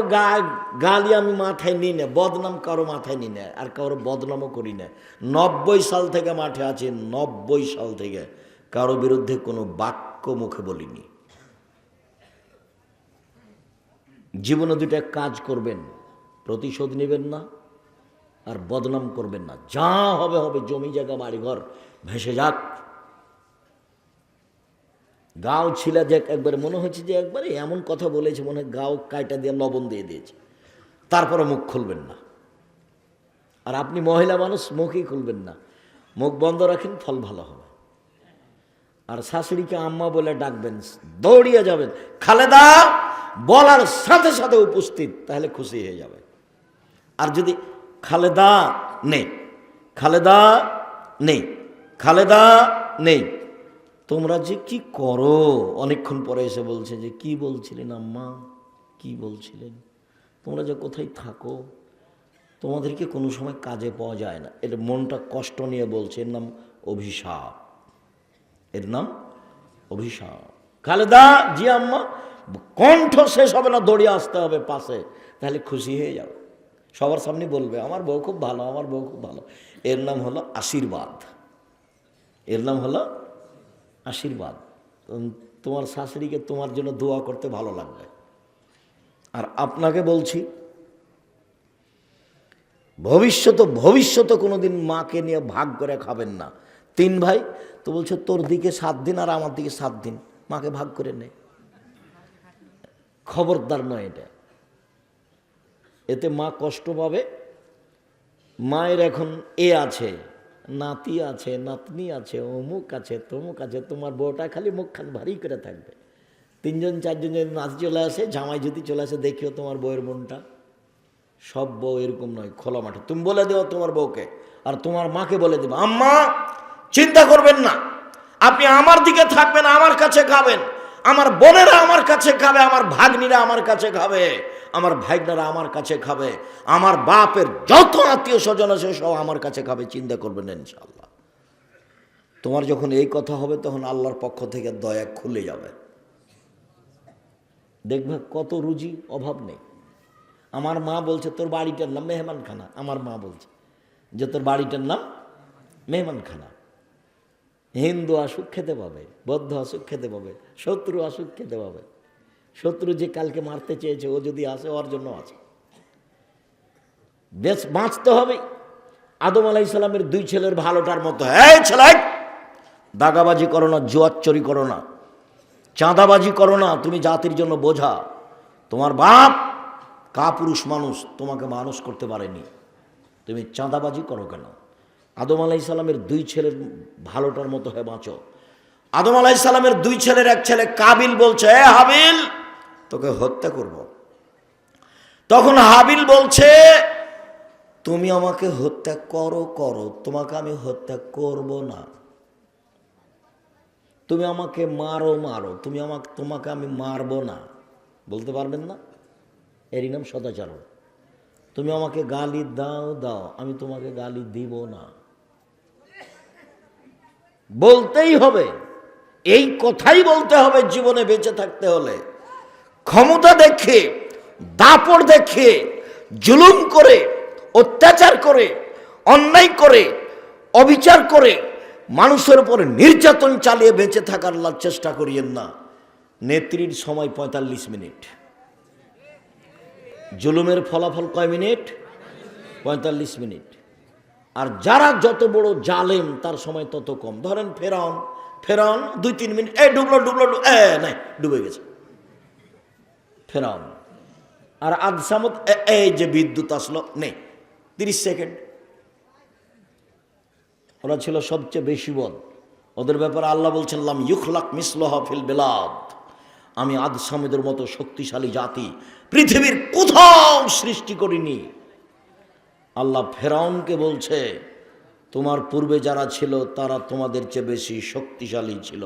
Speaker 1: গালি আমি মাথায় নিই না, বদনাম কারো মাথায় নিই না, আর কারো বদনামও করি না। 90 সাল থেকে মাঠে আছি, 90 সাল থেকে কারো বিরুদ্ধে কোনো বাক্য মুখে বলিনি। জীবনে দুটা কাজ করবেন, প্রতিশোধ নেবেন না আর বদনাম করবেন না। যা হবে হবে, জমি জায়গা বাড়িঘর ভেসে যাক। গাও ছিলা যে একবারে মনে হচ্ছে যে একবারে এমন কথা বলেছে মনে হয় গাও কাইটা দিয়ে লবণ দিয়ে দিয়েছে, তারপরে মুখ খুলবেন না। আর আপনি মহিলা মানুষ, মুখই খুলবেন না, মুখ বন্ধ রাখেন, ফল ভালো হবে। আর শাশুড়িকে আম্মা বলে ডাকবেন, দৌড়িয়ে যাবেন, খালেদা বলার সাথে সাথে উপস্থিত, তাহলে খুশি হয়ে যাবে। আর যদি খালেদা নেই, খালেদা নেই, খালেদা নেই, তোমরা যে কি করো, অনেকক্ষণ পরে এসে বলছে যে কি বলছিলেন আম্মা, কি বলছিলেন, তোমরা যে কোথায় থাকো, তোমাদেরকে কোনো সময় কাজে পাওয়া যায় না। এর মনটা কষ্ট নিয়ে বলছে, এর নাম অভিশাপ, এর নাম অভিশাপ। খালেদা জি আম্মা, কণ্ঠ শেষ হবে না, দৌড়িয়ে আসতে হবে পাশে, তাহলে খুশি হয়ে যাবে। সবার সামনে বলবে আমার বউ খুব ভালো, আমার বউ খুব ভালো। এর নাম হলো আশীর্বাদ, এর নাম হলো আশীর্বাদ। তোমার শাশুড়িকে তোমার জন্য দোয়া করতে ভালো লাগবে। আর আপনাকে বলছি, ভবিষ্যতে কোনোদিন মাকে নিয়ে ভাগ করে খাবেন না। 3 ভাই তো বলছে তোর দিকে 7 দিন আর আমার দিকে 7 দিন, মাকে ভাগ করে নে, খবরদার নয় এটা। এতে মা কষ্ট পাবে। মায়ের এখন এ আছে, নাতি আছে, নাতনি আছে, অমুক আছে, তমুক আছে, তোমার বউটা খালি মুখখান ভারী করে থাকবে। 3জন 4জন যদি নাতি চলে আসে, জামাই যদি চলে আসে, দেখিও তোমার বউয়ের মনটা। সব বউ এরকম নয়, খোলা মাঠে তুমি বলে দেও তোমার বউকে, আর তোমার মাকে বলে দেবে আম্মা চিন্তা করবেন না, আপনি আমার দিকে থাকবেন, আমার কাছে খাবেন, আমার বোনেরা আমার কাছে খাবে, আমার ভাগ্নিরা আমার কাছে খাবে, আমার ভাইগনারা আমার কাছে খাবে, আমার বাপের যত আত্মীয় স্বজন আছে সব আমার কাছে খাবে, চিন্তা করবেন না ইনশাআল্লাহ। তোমার যখন এই কথা হবে তখন আল্লাহর পক্ষ থেকে দয়া খুলে যাবে, দেখবে কত রুজি, অভাব নেই। আমার মা বলছে তোর বাড়িটার নাম মেহমানখানা, আমার মা বলছে যে তোর বাড়িটার নাম মেহমানখানা। হিন্দু আসুক খেতে পাবে, বৌদ্ধ আসুক খেতে পাবে, শত্রু আসুক খেতে পাবে। শত্রু যে কালকে মারতে চেয়েছে ও যদি আসে, ওর জন্য আছে। বেশ বাঁচতে হবে। আদম আলাইহিস সালামের 2 ছেলের ভালোটার মতো, এই ছেলে দাগাবাজি করো না, জুয়াচুরি করো না, চাঁদাবাজি করো না, তুমি জাতির জন্য বোঝা। তোমার বাপ কাপুরুষ মানুষ, তোমাকে মানুষ করতে পারেনি, তুমি চাঁদাবাজি করো কেন? আদম আলাইহিস সালামের 2 ছেলের ভালোটার মতো হয়ে বাঁচো। আদম আলাইহিস সালামের 2 ছেলের এক ছেলে কাবিল বলছে, এ হাবিল তোকে হত্যা করব। তখন হাবিল বলছে তুমি আমাকে হত্যা করো, তোমাকে আমি হত্যা করব না। তুমি আমাকে মারো, তোমাকে আমি মারব না, বলতে পারবেন না? এরই নাম সদাচরণ। তুমি আমাকে গালি দাও, আমি তোমাকে গালি দিব না, বলতেই হবে। এই কথাই বলতে হবে জীবনে বেঁচে থাকতে হলে। ক্ষমতা দেখে, দাপট দেখে, জুলুম করে, অত্যাচার করে, অন্যায় করে, অবিচার করে, মানুষের উপর নির্যাতন চালিয়ে বেঁচে থাকার চেষ্টা করিয়েন না। নেত্রীর সময় 45 মিনিট, জুলুমের ফলাফল কয় মিনিট? 45 মিনিট। আর যারা যত বড় জালেম তার সময় তত কম। ধরেন ফেরাউন 2-3 মিনিট, এই ডুবলো, নাই ডুবে গেছে ফেরাউন। আর আদ সামুদ, এই যে বিদ্যুৎ আসলো, নেই 30 সেকেন্ড। ওরা ছিল সবচেয়ে বেশি বদ। ওদের ব্যাপারে আল্লাহ বলছেন লাম ইউখলাক মিসলুহা ফিল বিলাদ, আমি আদ সামুদের মতো শক্তিশালী জাতি পৃথিবীর কোথাও সৃষ্টি করিনি। আল্লাহ ফেরাউনকে বলছে, তোমার পূর্বে যারা ছিল তারা তোমাদের চেয়ে বেশি শক্তিশালী ছিল,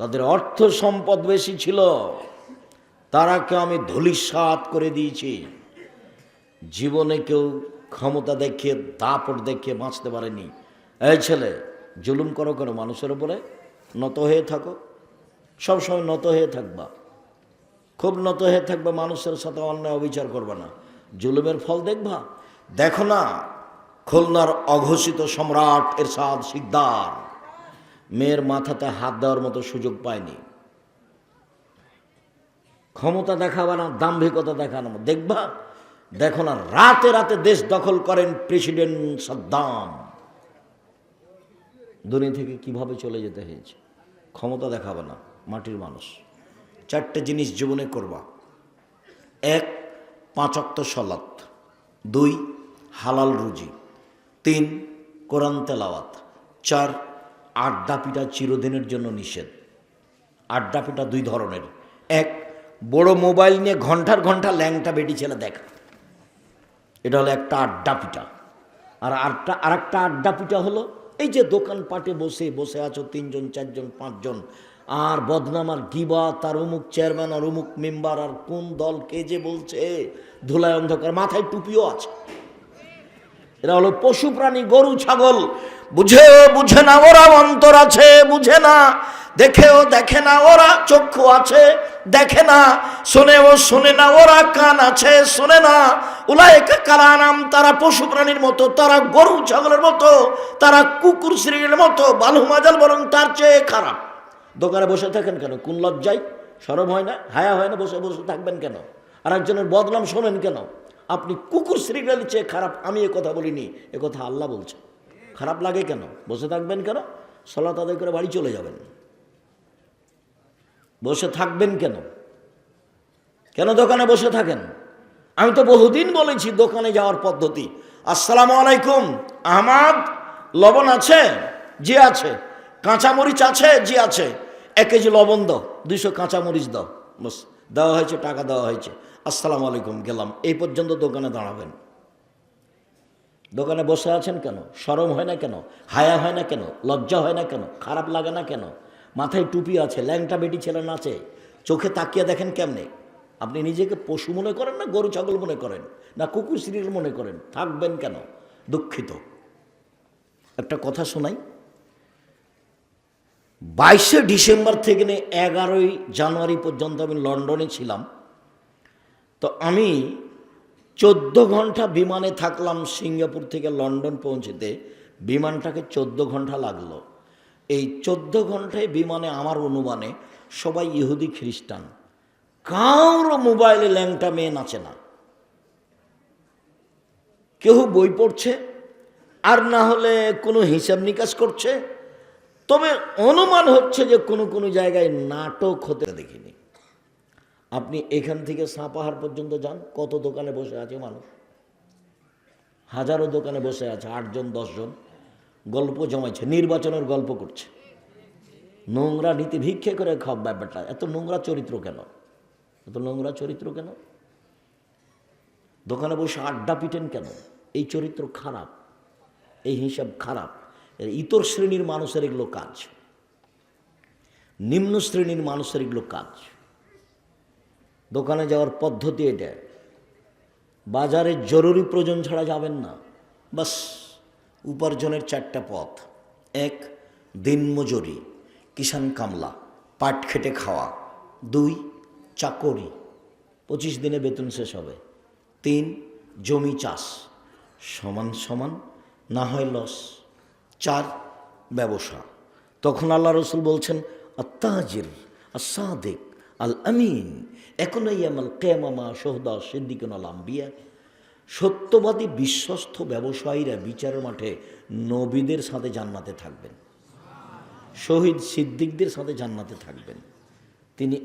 Speaker 1: তাদের অর্থ সম্পদ বেশি ছিল, তারাকে আমি ধূলিসাৎ করে দিয়েছি। জীবনে কেউ ক্ষমতা দেখিয়ে দাপট দেখিয়ে বাঁচতে পারেনি। এই ছেলে, জুলুম করো কেন মানুষের উপরে? নত হয়ে থাকো, সবসময় নত হয়ে থাকবা, খুব নত হয়ে থাকবা, মানুষের সাথে অন্যায় অবিচার করবা না, জুলুমের ফল দেখবা। দেখো না, খুলনার অঘোষিত সম্রাট এরশাদ শিকদার মেয়ের মাথাতে হাত দেওয়ার মতো সুযোগ পায়নি। ক্ষমতা দেখাবা না, দাম্ভিকতা দেখানো দেখবা। দেখো না, রাতে রাতে দেশ দখল করেন প্রেসিডেন্ট সাদ্দাম, দুনিয়া থেকে কিভাবে চলে যেতে হয়েছে। ক্ষমতা দেখাবে না, মাটির মানুষ। চারটে জিনিস জীবনে করবা। 1, 5 ওয়াক্ত সালাত। 2, হালাল রুজি। 3, কোরআন তেলাওয়াত। 4, আড্ডা পিটা চিরদিনের জন্য নিষেধ। আড্ডা পিটা 2 ধরনের। 1, বড় মোবাইল নিয়ে ঘন্টার ঘন্টা ল্যাংটা বেটি ছেলে দেখা, এটা হলো একটা আড্ডা পিটা। আর একটা আড্ডা পিটা হলো এই যে দোকানপাটে বসে বসে আছো 3 জন 4 জন 5 জন, আর বদনাম আর গিবাত, তার অমুক চেয়ারম্যান আর অমুক মেম্বার আর কোন দল কে যে বলছে, ধুলায় অন্ধকার, মাথায় টুপিও আছে। এরা হলো পশু প্রাণী, গরু ছাগল। বুঝে না ওরা, অন্তর আছে বুঝে না, দেখেও দেখে না ওরা, চক্ষু আছে দেখে না, শোনে না ওরা, কান আছে শোনে না। উলাইকা কালানাম, তারা পশু প্রাণীর মতো, তারা গরু ছাগলের মতো, তারা কুকুর শ্রেণীর মতো, বালু মাজাল বরং তার চেয়ে খারাপ। দোকানে বসে থাকেন কেন? কোন লজ্জায়? শরম হয় না? হায়া হয় না? বসে বসে থাকবেন কেন? আর একজনের বদনাম শোনেন কেন? আপনি কুকুর শ্রেণীর চেয়ে খারাপ। আমি এ কথা বলিনি, এ কথা আল্লাহ বলছে। খারাপ লাগে কেন? বসে থাকবেন কেন? সালাত আদায় করে বাড়ি চলে যাবেন। বসে থাকবেন কেন? কেন দোকানে বসে থাকেন? আমি তো বহুদিন বলেছি দোকানে যাওয়ার পদ্ধতি। আসসালামু আলাইকুম, আহমদ, লবণ আছে? জি আছে। কাঁচামরিচ আছে? জি আছে। 1 কেজি লবণ দাও, 200 কাঁচামরিচ দাও। বস, দেওয়া হয়েছে, টাকা দেওয়া হয়েছে, আসসালামু আলাইকুম, গেলাম। এই পর্যন্ত দোকানে দাঁড়াবেন। দোকানে বসে আছেন কেন? শরম হয় না কেন? হায়া হয় না কেন? লজ্জা হয় না কেন? খারাপ লাগে না কেন? মাথায় টুপি আছে, ল্যাংটা বেটি ছেলে নাচে, চোখে তাকিয়ে দেখেন কেমনে? আপনি নিজেকে পশু মনে করেন না গরু ছাগল মনে করেন না কুকুর শ্রীর মনে করেন? থাকবেন কেন? দুঃখিত। একটা কথা শোনাই। 22শে ডিসেম্বর থেকে 11ই জানুয়ারি পর্যন্ত আমি লন্ডনে ছিলাম। তো আমি 14 ঘন্টা বিমানে থাকলাম। সিঙ্গাপুর থেকে লন্ডন পৌঁছতে বিমানটাকে 14 ঘন্টা লাগলো। এই 14 ঘন্টায় বিমানে আমার অনুমানে সবাই ইহুদি খ্রিস্টান, কারো মোবাইলে ল্যাংটা মেয়ে নাচে না, কেউ বই পড়ছে, আর না হলে কোনো হিসাব নিকাশ করছে। তবে অনুমান হচ্ছে যে কোনো কোনো জায়গায় নাটক হতে দেখিনি। আপনি এখান থেকে সাপাহার পর্যন্ত যান, কত দোকানে বসে আছে মানুষ, হাজারো দোকানে বসে আছে, 8 জন 10 জন গল্প জমাইছে, নির্বাচনের গল্প করছে। নোংরা নীতি ভিক্ষে করে খাওয়া ব্যাপারটা। এত নোংরা চরিত্র কেন? এত নোংরা চরিত্র কেন? দোকানে বসে আড্ডা পিটেন কেন? এই চরিত্র খারাপ, এই হিসাব খারাপ। ইতর শ্রেণীর মানুষের এগুলো কাজ, নিম্ন শ্রেণীর মানুষের এগুলো কাজ। দোকানে যাওয়ার পদ্ধতি এটা। বাজারে জরুরি প্রয়োজন ছাড়া যাবেন না। বাস, উপার্জনের 4টা পথ। 1, দিনমজুরি, কিষাণ কামলা, পাট খেটে খাওয়া। 2, চাকরি, 25 দিনে বেতন শেষ হবে। 3, জমি চাষ, সমান সমান না হয় লস। 4, ব্যবসা। তখন আল্লাহ রসুল বলছেন, আত্তাজির আসাদিক আল আমিন একুনাইয়ামাল কেয়ামামা শহদা সিদ্দিকুন আল আম্বিয়া। সত্যবাদী বিশ্বস্ত ব্যবসায়ীরা বিচারের মাঠে নবীদের সাথে জান্নাতে থাকবেন, শহীদ সিদ্দিকদের সাথে জান্নাতে থাকবেন। তিনি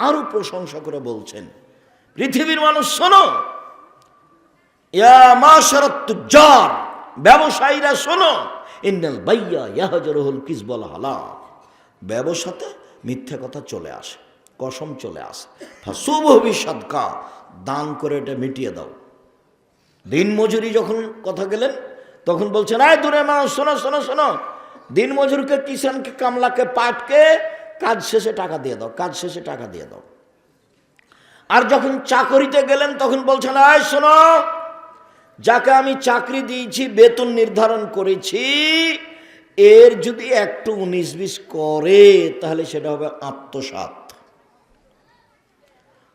Speaker 1: আরো প্রশংসা করে বলছেন, পৃথিবীর মানুষ শোনো, ইয়া মাশারাত তুজ্জার, ব্যবসায়ীরা শোনো, ইন্নাল বাইয়া ইয়াহজরুল কিসবাল হালাল, ব্যবসাতে মিথ্যা কথা চলে আসে, কসম চলে আসে। ফাসুবহু বিসাদকা, দান করে এটা মিটিয়ে দাও। দিনমজুরি যখন কথা গেলেন তখন বলছেন, আয় দূরে মানুষ, শোনো শোনো শোনো, দিনমজুরকে, কিষানকে, কামলাকে, পাটকে কাজ শেষে টাকা দিয়ে দাও, কাজ শেষে টাকা দিয়ে দাও। আর যখন চাকরিতে গেলেন তখন বলছেন, আয় শোনো, যাকে আমি চাকরি দিয়েছি, বেতন নির্ধারণ করেছি, এর যদি একটু 19-20 করে তাহলে সেটা হবে আত্মসাৎ।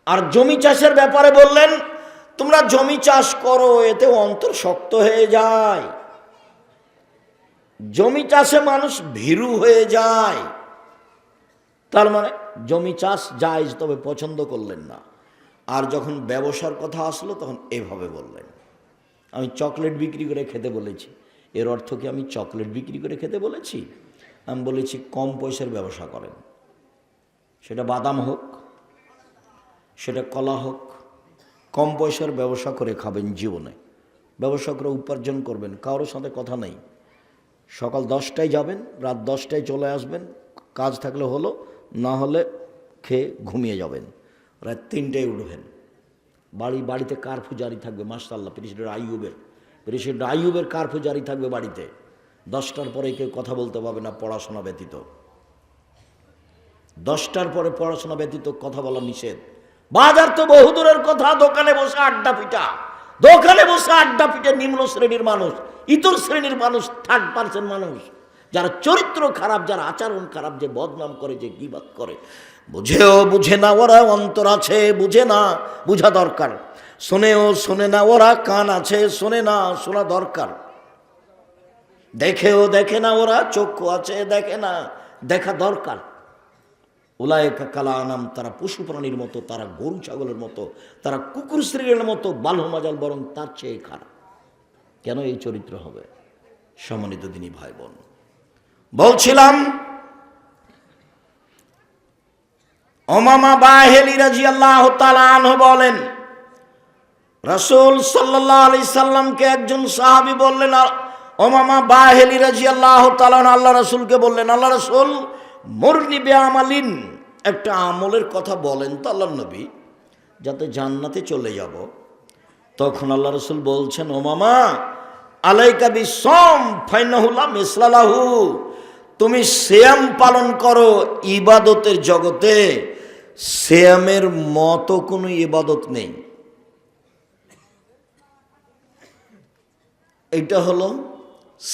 Speaker 1: আর জমি চাষের ব্যাপারে বললেন, তোমরা জমি চাষ করো, এতে অন্তর শক্ত হয়ে যায়, জমি চাষে মানুষ ভীরু হয়ে যায়। তার মানে জমি চাষ জায়েজ, তবে পছন্দ করলেন না। আর যখন ব্যবসার কথা আসলো তখন এভাবে বললেন, আমি চকলেট বিক্রি করে খেতে বলেছি। এর অর্থ কি আমি চকলেট বিক্রি করে খেতে বলেছি? আমি বলেছি কম পয়সার ব্যবসা করেন, সেটা বাদাম হোক, সেটা কলা হোক, কম পয়সার ব্যবসা করে খাবেন জীবনে, ব্যবসা করে উপার্জন করবেন, কারোর সাথে কথা নেই। সকাল 10টায় যাবেন, রাত 10টায় চলে আসবেন, কাজ থাকলে হলো, না হলে খেয়ে ঘুমিয়ে যাবেন, রাত 3টায় উঠবেন। বাড়িতে কারফিউ জারি থাকবে, মাশাআল্লাহ, প্রেসিডেন্ট আইয়ুবের কারফিউ জারি থাকবে বাড়িতে। 10টার পরে কেউ কথা বলতে পারবে না পড়াশোনা ব্যতীত, 10টার পরে পড়াশোনা ব্যতীত কথা বলা নিষেধ। বাজার তো বহুদূরের কথা, দোকানে বসে আড্ডা পিটা, নিম্ন শ্রেণীর মানুষ, ইতর শ্রেণীর মানুষ, 3rd% মানুষ, যারা চরিত্র খারাপ, যারা আচরণ খারাপ, যে বদনাম করে, যে গীবাত করে, বুঝেও বুঝে না ওরা, অন্তর আছে বুঝে না, বুঝা দরকার। শোনেও শোনে না ওরা, কান আছে শোনে না, শোনা দরকার। দেখেও দেখে না ওরা, চক্ষু আছে দেখে না, দেখা দরকার। উলায়েকা কাল আনাম, তারা পশু প্রাণীর মতো, তারা গরু ছাগলের মতো, তারা কুকুর শ্রেণীর মতো, বালহ মাজাল, বরং তার চেয়ে খারাপ। কেন এই চরিত্র হবে? সম্মানিত দিনী ভাই বোন, বলছিলাম উমামা বাহিলী রাদিয়াল্লাহু তাআলা আনহু বলেন, রাসূল সাল্লাল্লাহু আলাইহি সাল্লামকে একজন সাহাবী বললেন, উমামা বাহিলী রাদিয়াল্লাহু তাআলা আল্লাহ রাসূলকে বললেন, আল্লাহ রাসূল, মুরনি বিআমালিন, একটা আমলের কথা বলেন তো আল্লাহর নবী, যাতে জান্নাতে চলে যাব। তখন আল্লাহ রাসূল বলছেন, উমামা, আলাইকা বিসম ফাইনাহু লা মিসলা লাহু, তুমি সিয়াম পালন করো। ইবাদতের জগতে সিয়ামের মতো কোনো ইবাদত নেই। এটা হলো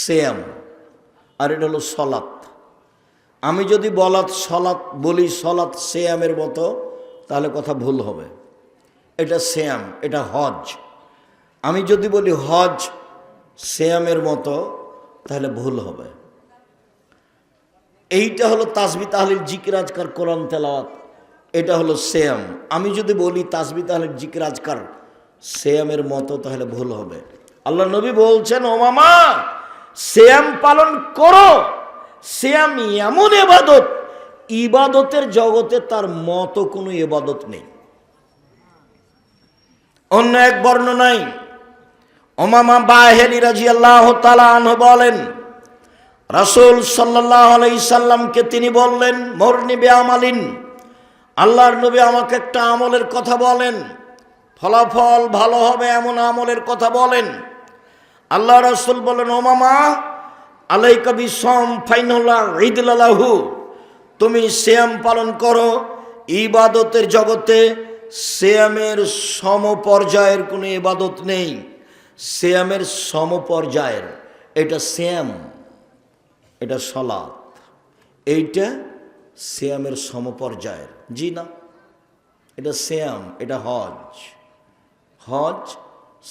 Speaker 1: সিয়াম, আর এটা হলো সলাত। আমি যদি বলি সলাত সিয়ামের মতো, তাহলে কথা ভুল হবে। এটা সিয়াম, এটা হজ। আমি যদি বলি হজ সিয়ামের মতো, তাহলে ভুল হবে। এইটা হলো তাসবিহ তাহলিল জিকির আজকার কোরআন তেলাওয়াত, এটা হলো সিয়াম। আমি যদি বলি তাসবিহ তাহলিল জিকির আজকার সিয়ামের মতো, তাহলে ভুল হবে। আল্লাহ নবী বলছেন, ও মামা, সিয়াম পালন করো। সিয়াম এমন ইবাদত, ইবাদতের জগতে তার মতো কোনো ইবাদত নেই। অন্য এক বর্ণনায় উমামা বাহিলী রাদিয়াল্লাহু তাআলা আনহু বলেন, রাসূল সাল্লাল্লাহু আলাইহি সাল্লামকে তিনি বললেন, মুরনি বিআমালিন, আল্লাহর নবী আমাকে একটা আমলের কথা বলেন, ফলাফল ভালো হবে এমন আমলের কথা বলেন। আল্লাহ রাসূল বলেন, উমামা, আলাইকা বিসম ফাইনাল্লাহ ঈদলাহু, তুমি সিয়াম পালন করো। ইবাদতের জগতে সিয়ামের সমপর্যায়ের কোনো ইবাদত নেই। সিয়ামের সমপর্যায়ের, এটা সিয়াম, এটা সালাত, এইটা সিয়ামের সমপর্যায়ের। জি না, এটা সিয়াম, এটা হজ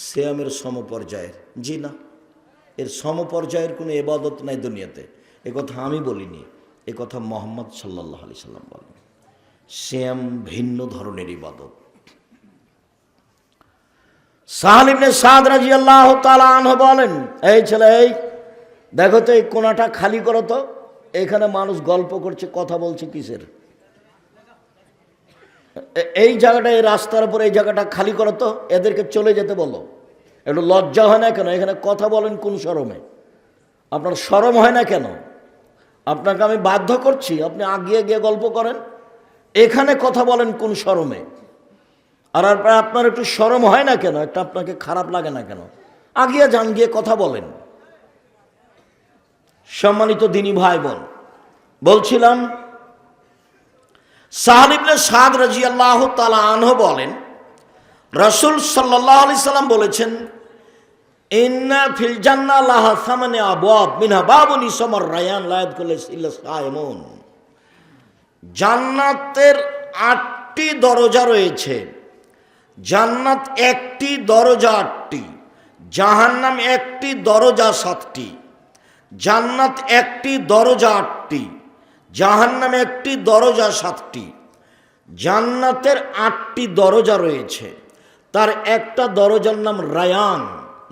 Speaker 1: সিয়ামের সমপর্যায়ের। জি না, এর সমপর্যায়ের কোনো ইবাদত নাই দুনিয়াতে। এ কথা আমি বলিনি, এ কথা মুহাম্মদ সাল্লাল্লাহু আলাইহি সাল্লাম বলেন। সিয়াম ভিন্ন ধরনের ইবাদত। সাহল ইবনে সাদ রাদিয়াল্লাহু তাআলা আনহু বলেন, এই ছেলে, এই দেখো তো এই কোণাটা খালি করো তো, এখানে মানুষ গল্প করছে, কথা বলছে কিসের? এই জায়গাটা, এই রাস্তার উপর এই জায়গাটা খালি করো তো, এদেরকে চলে যেতে বলো। একটু লজ্জা হয় না কেন? এখানে কথা বলেন কোন শরমে? আপনার শরম হয় না কেন? আপনাকে আমি বাধ্য করছি, আপনি আগিয়ে গিয়ে গল্প করেন, এখানে কথা বলেন কোন শরমে? আর আপনার একটু শরম হয় না কেন? একটা আপনাকে খারাপ লাগে না কেন? আগিয়ে যান, গিয়ে কথা বলেন। সম্মানিত দিনী ভাই বোন, বলছিলাম সাহল ইবনে সাদ রাদিয়াল্লাহু তাআলা আনহু বলেন, রাসূল সাল্লাল্লাহু আলাইহি সাল্লাম বলেছেন, ইন্না ফিল জান্নাহ লাহা সামানে আবওয়াব মিনহা বাবুন ইসমুর রায়ান লা ইয়াদখুলু ইল্লা সায়িমুন। জান্নাতের 8টি দরজা রয়েছে। জান্নাত একটি দরজা 8টি, জাহান্নাম একটি দরজা 7টি। জান্নাত একটি দরজা 8টি, জাহান্নাম একটি দরজা 7টি। জান্নাতের 8টি দরজা রয়েছে, তার একটা দরজার নাম রায়ান,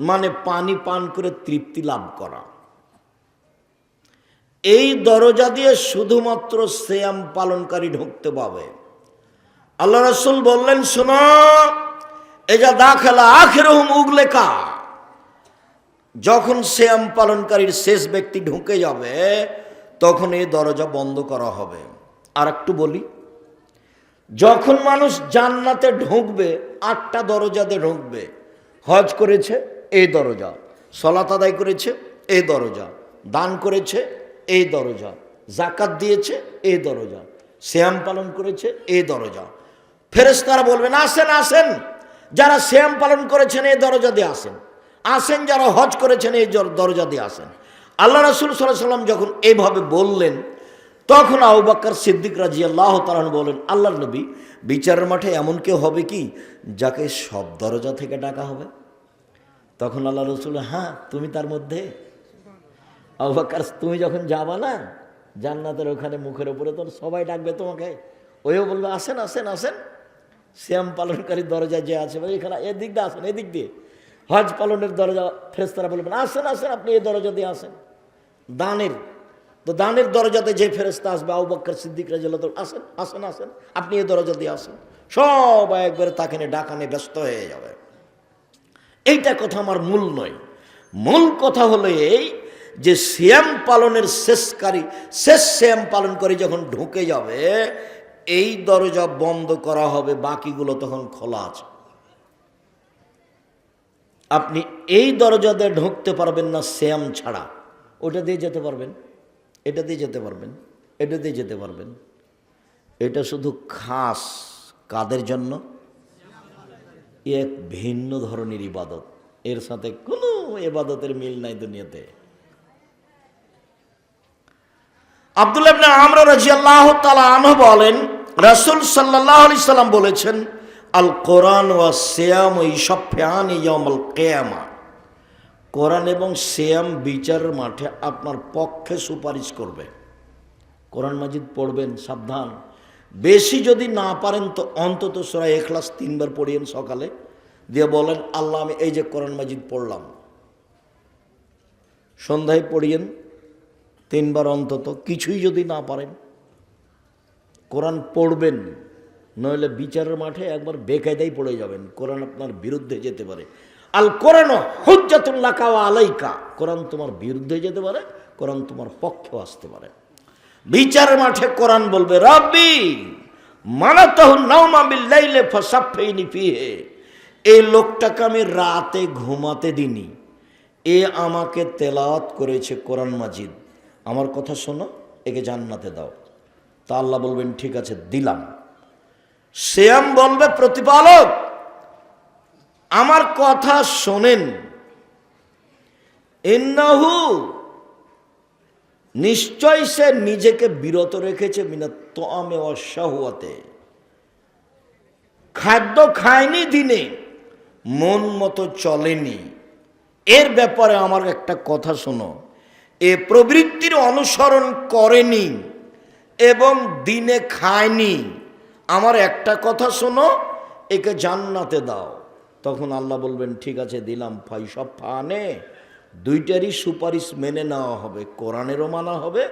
Speaker 1: মানে পানি পান করে তৃপ্তি লাভ করা। এই দরজা দিয়ে শুধুমাত্র সিয়াম পালনকারী ঢুকতে পাবে। আল্লাহ রাসূল বললেন, শোনো, এজা দাখালা আখিরুহুম উগলেকা, যখন সিয়াম পালনকারীর শেষ ব্যক্তি ঢুকে যাবে তখন এই দরজা বন্ধ করা হবে। আর একটু বলি, যখন মানুষ জান্নাতে ঢুকবে 8টা দরজাতে ঢুকবে। হজ করেছে, এই দরজা। সালাত আদায় করেছে, এই দরজা। দান করেছে, এই দরজা। যাকাত দিয়েছে, এই দরজা। সিয়াম পালন করেছে, এই দরজা। ফেরেশতারা বলবেন, আসেন আসেন, যারা সিয়াম পালন করেছেন এই দরজা দিয়ে আসেন। আসেন যারা হজ করেছেন এই দরজা দিয়ে আসেন। আল্লাহ রাসূল সাল্লাল্লাহু আলাইহি ওয়াসাল্লাম যখন এইভাবে বললেন, তখন আবু বকর সিদ্দিক রাদিয়াল্লাহু তাআলা আনহু বলেন, আল্লাহর নবী, বিচারের মাঠে এমন কেউ হবে কি যাকে সব দরজা থেকে ডাকা হবে? তখন আল্লাহ রাসূল, হ্যাঁ, তুমি তার মধ্যে। আবু বকর, তুমি যখন যাবা না জান্নাতের ওখানে, মুখের উপরে তোর সবাই ডাকবে তোমাকে। ওইও বলবে, আসেন আসেন আসেন, সিয়াম পালনকারী দরজা যে আছে এখানে, এদিক দিয়ে আসেন, এদিক দিয়ে। হজ পালনের দরজা, ফেরেশতারা বলবেন, আসেন আসেন, আপনি এই দরজা দিয়ে আসেন। দানের, তো দানের দরজাতে যে ফেরেশতা আসবে, আবু বকর সিদ্দিক রাদিয়াল্লাহু তাআলা, আসেন আসেন আসেন, আপনি এই দরজা দিয়ে আসেন। সব একবারে তাকে নিয়ে ডাকানে ব্যস্ত হয়ে যাবে। এইটা কথা আমার মূল নয়। মূল কথা হলো এই যে সিয়াম পালনের শেষ সিয়াম পালন করে যখন ঢুকে যাবে, এই দরজা বন্ধ করা হবে, বাকিগুলো তখন খোলা আছে। আপনি এই দরজা দিয়ে ঢুকতে পারবেন না সিয়াম ছাড়া। ওটা দিয়ে যেতে পারবেন, এটা দিয়ে যেতে পারবেন, এটা দিয়ে যেতে পারবেন। এটা শুধু খাস কাদের জন্য? এক ভিন্ন ধরনের ইবাদত, এর সাথে কোনো ইবাদতের মিল নাই দুনিয়াতে। আব্দুল্লাহ ইবনে আমর রাদিয়াল্লাহু তাআলা আনহু বলেন, রাসূল সাল্লাল্লাহু আলাইহি সাল্লাম বলেছেন, আল কোরআন ওয়া সিয়াম ইশফিয়ানি ইয়াউমুল কিয়ামা। কোরআন এবং সিয়াম বিচারের মাঠে আপনার পক্ষে সুপারিশ করবে। কোরআন মাজিদ পড়বেন, সাবধান। বেশি যদি না পারেন তো অন্তত সূরা ইখলাস 3 বার পড়িয়েন সকালে, দিয়ে বলেন, আল্লাহ, আমি এই যে কোরআন মাজিদ পড়লাম। সন্ধ্যায় পড়িয়েন 3 বার অন্তত। কিছুই যদি না পারেন, কোরআন পড়বেন, নইলে বিচারের মাঠে একবার বেকায়দাই পড়ে যাবেন। কোরআন আপনার বিরুদ্ধে যেতে পারে। আল কোরআন হুজ্জাতুল লাকা ওয়া আলাইকা, কোরআন তোমার বিরুদ্ধে যেতে পারে, কোরআন তোমার পক্ষেও আসতে পারে। বিচারের মাঠে কোরআন বলবে, রাব্বি মানাতাহু নাওমা বিল লাইলি ফাসাফফিনি ফিহি, এই লোকটাকে আমি রাতে ঘুমাতে দিনি, এ আমাকে তেলাওয়াত করেছে কোরআন মাজিদ, আমার কথা শোনো, একে জান্নাতে দাও। তা আল্লাহ বলবেন, ঠিক আছে, দিলাম। সিয়াম বলবে, প্রতিপালক আমার কথা শোনেন, ইন্নাহু, নিশ্চয় সে নিজেকে বিরত রেখেছে মিনাত তাআমি ওয়াশ শাহওয়াতে, খাদ্য খায়নি দিনে, মন মতো চলেনি। এর ব্যাপারে আমার একটা কথা শোনো, এ প্রবৃত্তির অনুসরণ করেনি এবং দিনে খায়নি, আমার একটা কথা শোনো, একে জান্নাতে দাও। তখন আল্লাহ বলবেন, ঠিক আছে, দিলাম। ফাইসাফানে, দুইটারই সুপারিশ মেনে নেওয়া হবে, কোরআনেরও মানা হবে,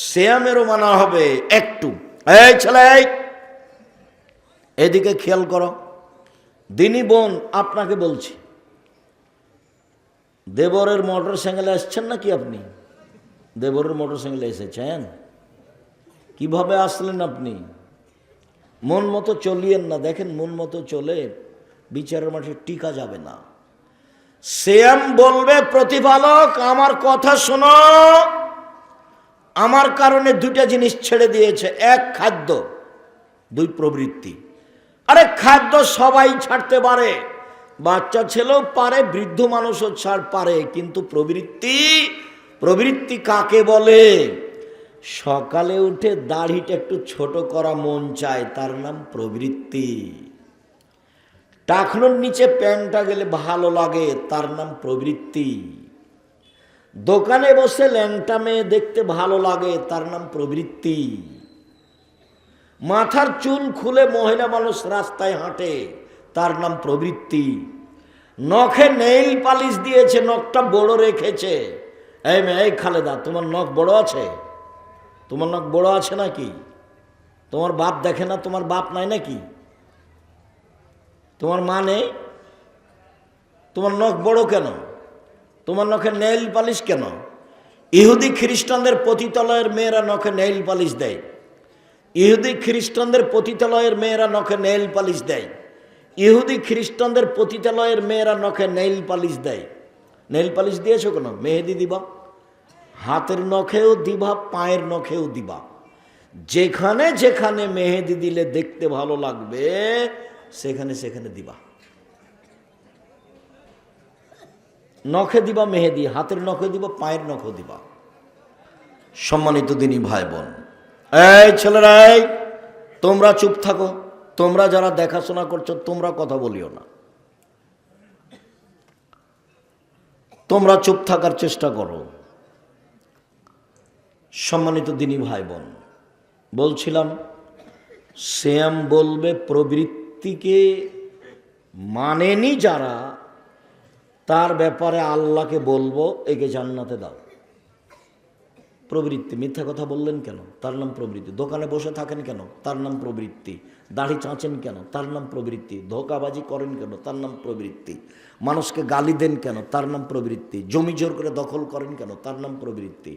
Speaker 1: সিয়ামেরও মানা হবে। একটু এই ছেলে, এদিকে খেয়াল করো, দিনী বোন, আপনাকে বলছি, দেবরের মোটর সাইকেলে আসছেন নাকি আপনি? দেবরের মোটর সাইকেলে এসেছেন? কিভাবে আসলেন আপনি? মন মতো চলিয়েন না। দেখেন মন মতো চলে বিচারের মাঠে টিকা যাবে না। সিয়াম বলবে প্রতিপালক আমার কথা শোনো, আমার কারণে দুইটা জিনিস ছেড়ে দিয়েছে, এক খাদ্য, দুই প্রবৃত্তি। আরে খাদ্য সবাই ছাড়তে পারে, বাচ্চা ছেলেও পারে, বৃদ্ধ মানুষও পারে, কিন্তু প্রবৃত্তি, প্রবৃত্তি কাকে বলে? সকালে উঠে দাড়িটা একটু ছোট করা মন চায়, তার নাম প্রবৃত্তি। টাকনোর নিচে প্যান্টটা গেলে ভালো লাগে, তার নাম প্রবৃত্তি। দোকানে বসে ল্যাংটা মেয়ে দেখতে ভালো লাগে, তার নাম প্রবৃত্তি। মাথার চুল খুলে মহিলা মানুষ রাস্তায় হাঁটে, তার নাম প্রবৃত্তি। নখে নেইল পালিশ দিয়েছে, নখটা বড় রেখেছে। এই মেয়ে, এই খালেদা, তোমার নখ বড় আছে? তোমার নখ বড় আছে নাকি? তোমার বাপ দেখে না? তোমার বাপ নাই নাকি? তোমার মা নেই? তোমার নখ বড় কেন? তোমার নখে নেইল পালিশ কেন? ইহুদি খ্রিস্টানদের পতিতালয়ের মেয়েরা নখে নেইল পালিশ দেয়। ইহুদি খ্রিস্টানদের পতিতালয়ের মেয়েরা নখে নেইল পালিশ দেয়। ইহুদি খ্রিস্টানদের পতিতালয়ের মেয়েরা নখে নেইল পালিশ দেয়। নেইল পালিশ দিয়েছো কেন? মেহেদি দিবা, হাতের নখেও দিবা, পায়ের নখেও দিবা। যেখানে যেখানে মেহেদি দিলে দেখতে ভালো লাগবে সেখানে সেখানে দিবা। নখে দিবা মেহেদি, হাতের নখে দিবা, পায়ের নখে দিবা। সম্মানিত দিনী ভাই বোন, এই ছেলেরা, এই তোমরা চুপ থাকো। তোমরা যারা দেখাশোনা করছো তোমরা কথা বলিও না, তোমরা চুপ থাকার চেষ্টা করো। সম্মানিত দিনী ভাই বোন, বলছিলাম সিয়াম বলবে প্রবৃত্তিকে মানেনি যারা, তার ব্যাপারে আল্লাহকে বলবো একে জান্নাতে দাও। প্রবৃত্তি, মিথ্যা কথা বললেন কেন? তার নাম প্রবৃত্তি। দোকানে বসে থাকেন কেন? তার নাম প্রবৃত্তি। দাড়ি চাঁচেন কেন? তার নাম প্রবৃত্তি। ধোঁকাবাজি করেন কেন? তার নাম প্রবৃত্তি। মানুষকে গালি দেন কেন? তার নাম প্রবৃত্তি। জমি জোর করে দখল করেন কেন? তার নাম প্রবৃত্তি।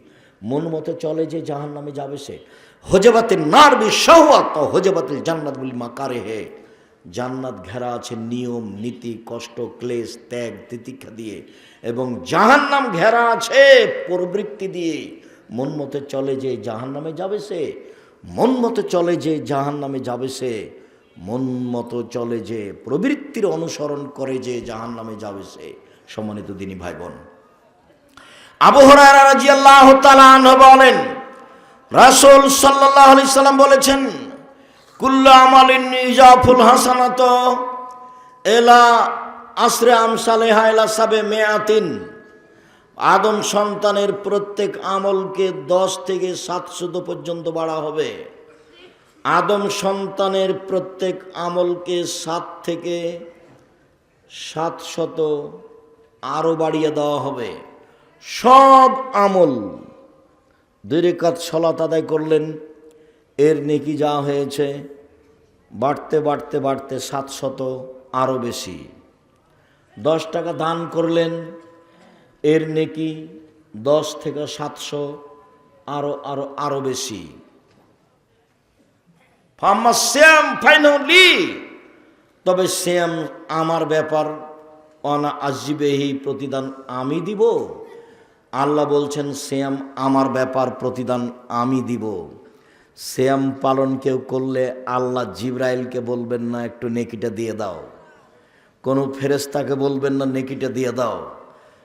Speaker 1: মন মতো চলে যে জাহান নামে যাবে সে। হজবাতিল নার বিশাওয়াত হজবাতিল জান্নাত বিল মাকারিহ। জান্নাত ঘেরা আছে নিয়ম, নীতি, কষ্ট, ক্লেশ, ত্যাগ, তিতিক্ষা দিয়ে, এবং জাহান্নাম ঘেরা আছে প্রবৃত্তি দিয়ে। মন মতো চলে যে জাহান্নামে যাবে সে, মন মতো চলে যে জাহান্নামে যাবে সে, মন মতো চলে যে প্রবৃত্তির অনুসরণ করে যে জাহান্নামে যাবে সে। সম্মানিত দিনী ভাই বোন, আবু হুরায়রা রাদিয়াল্লাহু তাআলা আনহু বলেন, রাসূল সাল্লাল্লাহু আলাইহি সাল্লাম বলেছেন, কুল্লু আমালিন ইজাফুল হাসানাত এলা আসরে আমসালেহা এলা সাবে মেয়াতিন। আদম সন্তানের প্রত্যেক আমলকে 10 থেকে 700 পর্যন্ত বাড়া হবে। আদম সন্তানের প্রত্যেক আমলকে 7 থেকে 700 আরো বাড়িয়ে দেওয়া হবে। সব আমল, 2 রাকাত সালাত আদায় করলেন, এর নেকি যা হয়েছে বাড়তে বাড়তে বাড়তে 700 আরো বেশি। 10 টাকা দান করলেন, এর নেকি 10 থেকে 700 আরো আরো আরো বেশি। ফামাসিয়াম ফাইনালি, তবে সিয়াম আমার ব্যাপার, অনা আজিবেহি, প্রতিদান আমি দিব। আল্লাহ বলছেন সিয়াম আমার ব্যাপার, প্রতিদান আমি দিব। সিয়াম পালন কেউ করলে আল্লাহ জিবরাইলকে বলবেন না একটু নেকিটা দিয়ে দাও, কোনো ফেরেশতাকে বলবেন না নেকিটা দিয়ে দাও।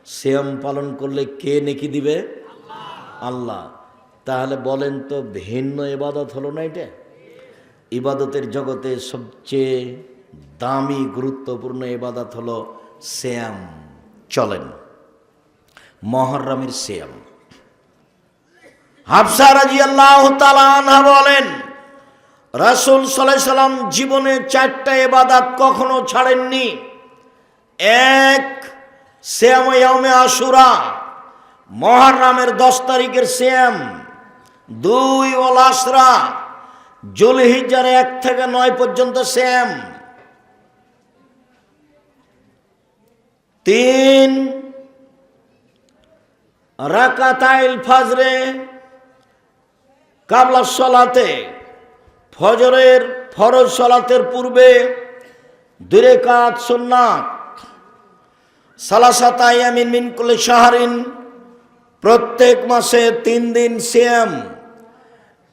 Speaker 1: সিয়াম পালন করলে কে নেকি দিবে? আল্লাহ। তাহলে বলেন তো ভিন্ন ইবাদত হলো না এটা? ইবাদতের জগতে সবচেয়ে দামি গুরুত্বপূর্ণ ইবাদত হলো সিয়াম। চলেন মুহররমের সিয়াম। হাফসা রাদিয়াল্লাহু তাআলা আনহা বলেন, রাসূল সাল্লাল্লাহু আলাইহি সাল্লাম জীবনে 4টা ইবাদত কখনো ছাড়েননি। 1 সিয়াম ইয়াউমে আশুরা, মুহররমের 10 তারিখের সিয়াম। 2 ওয়াল আসরা, যুলহিজ্জার 1 থেকে 9 পর্যন্ত সিয়াম। 3 রাকাতাইল ফজরে কাবলা সালাতে, ফজরের ফরজ সালাতের পূর্বে 2 রাকাত সুন্নাত, সালাসাতা আইয়ামিন মিন কুল্লি শাহরিন, প্রত্যেক মাসে 3 দিন সিয়াম।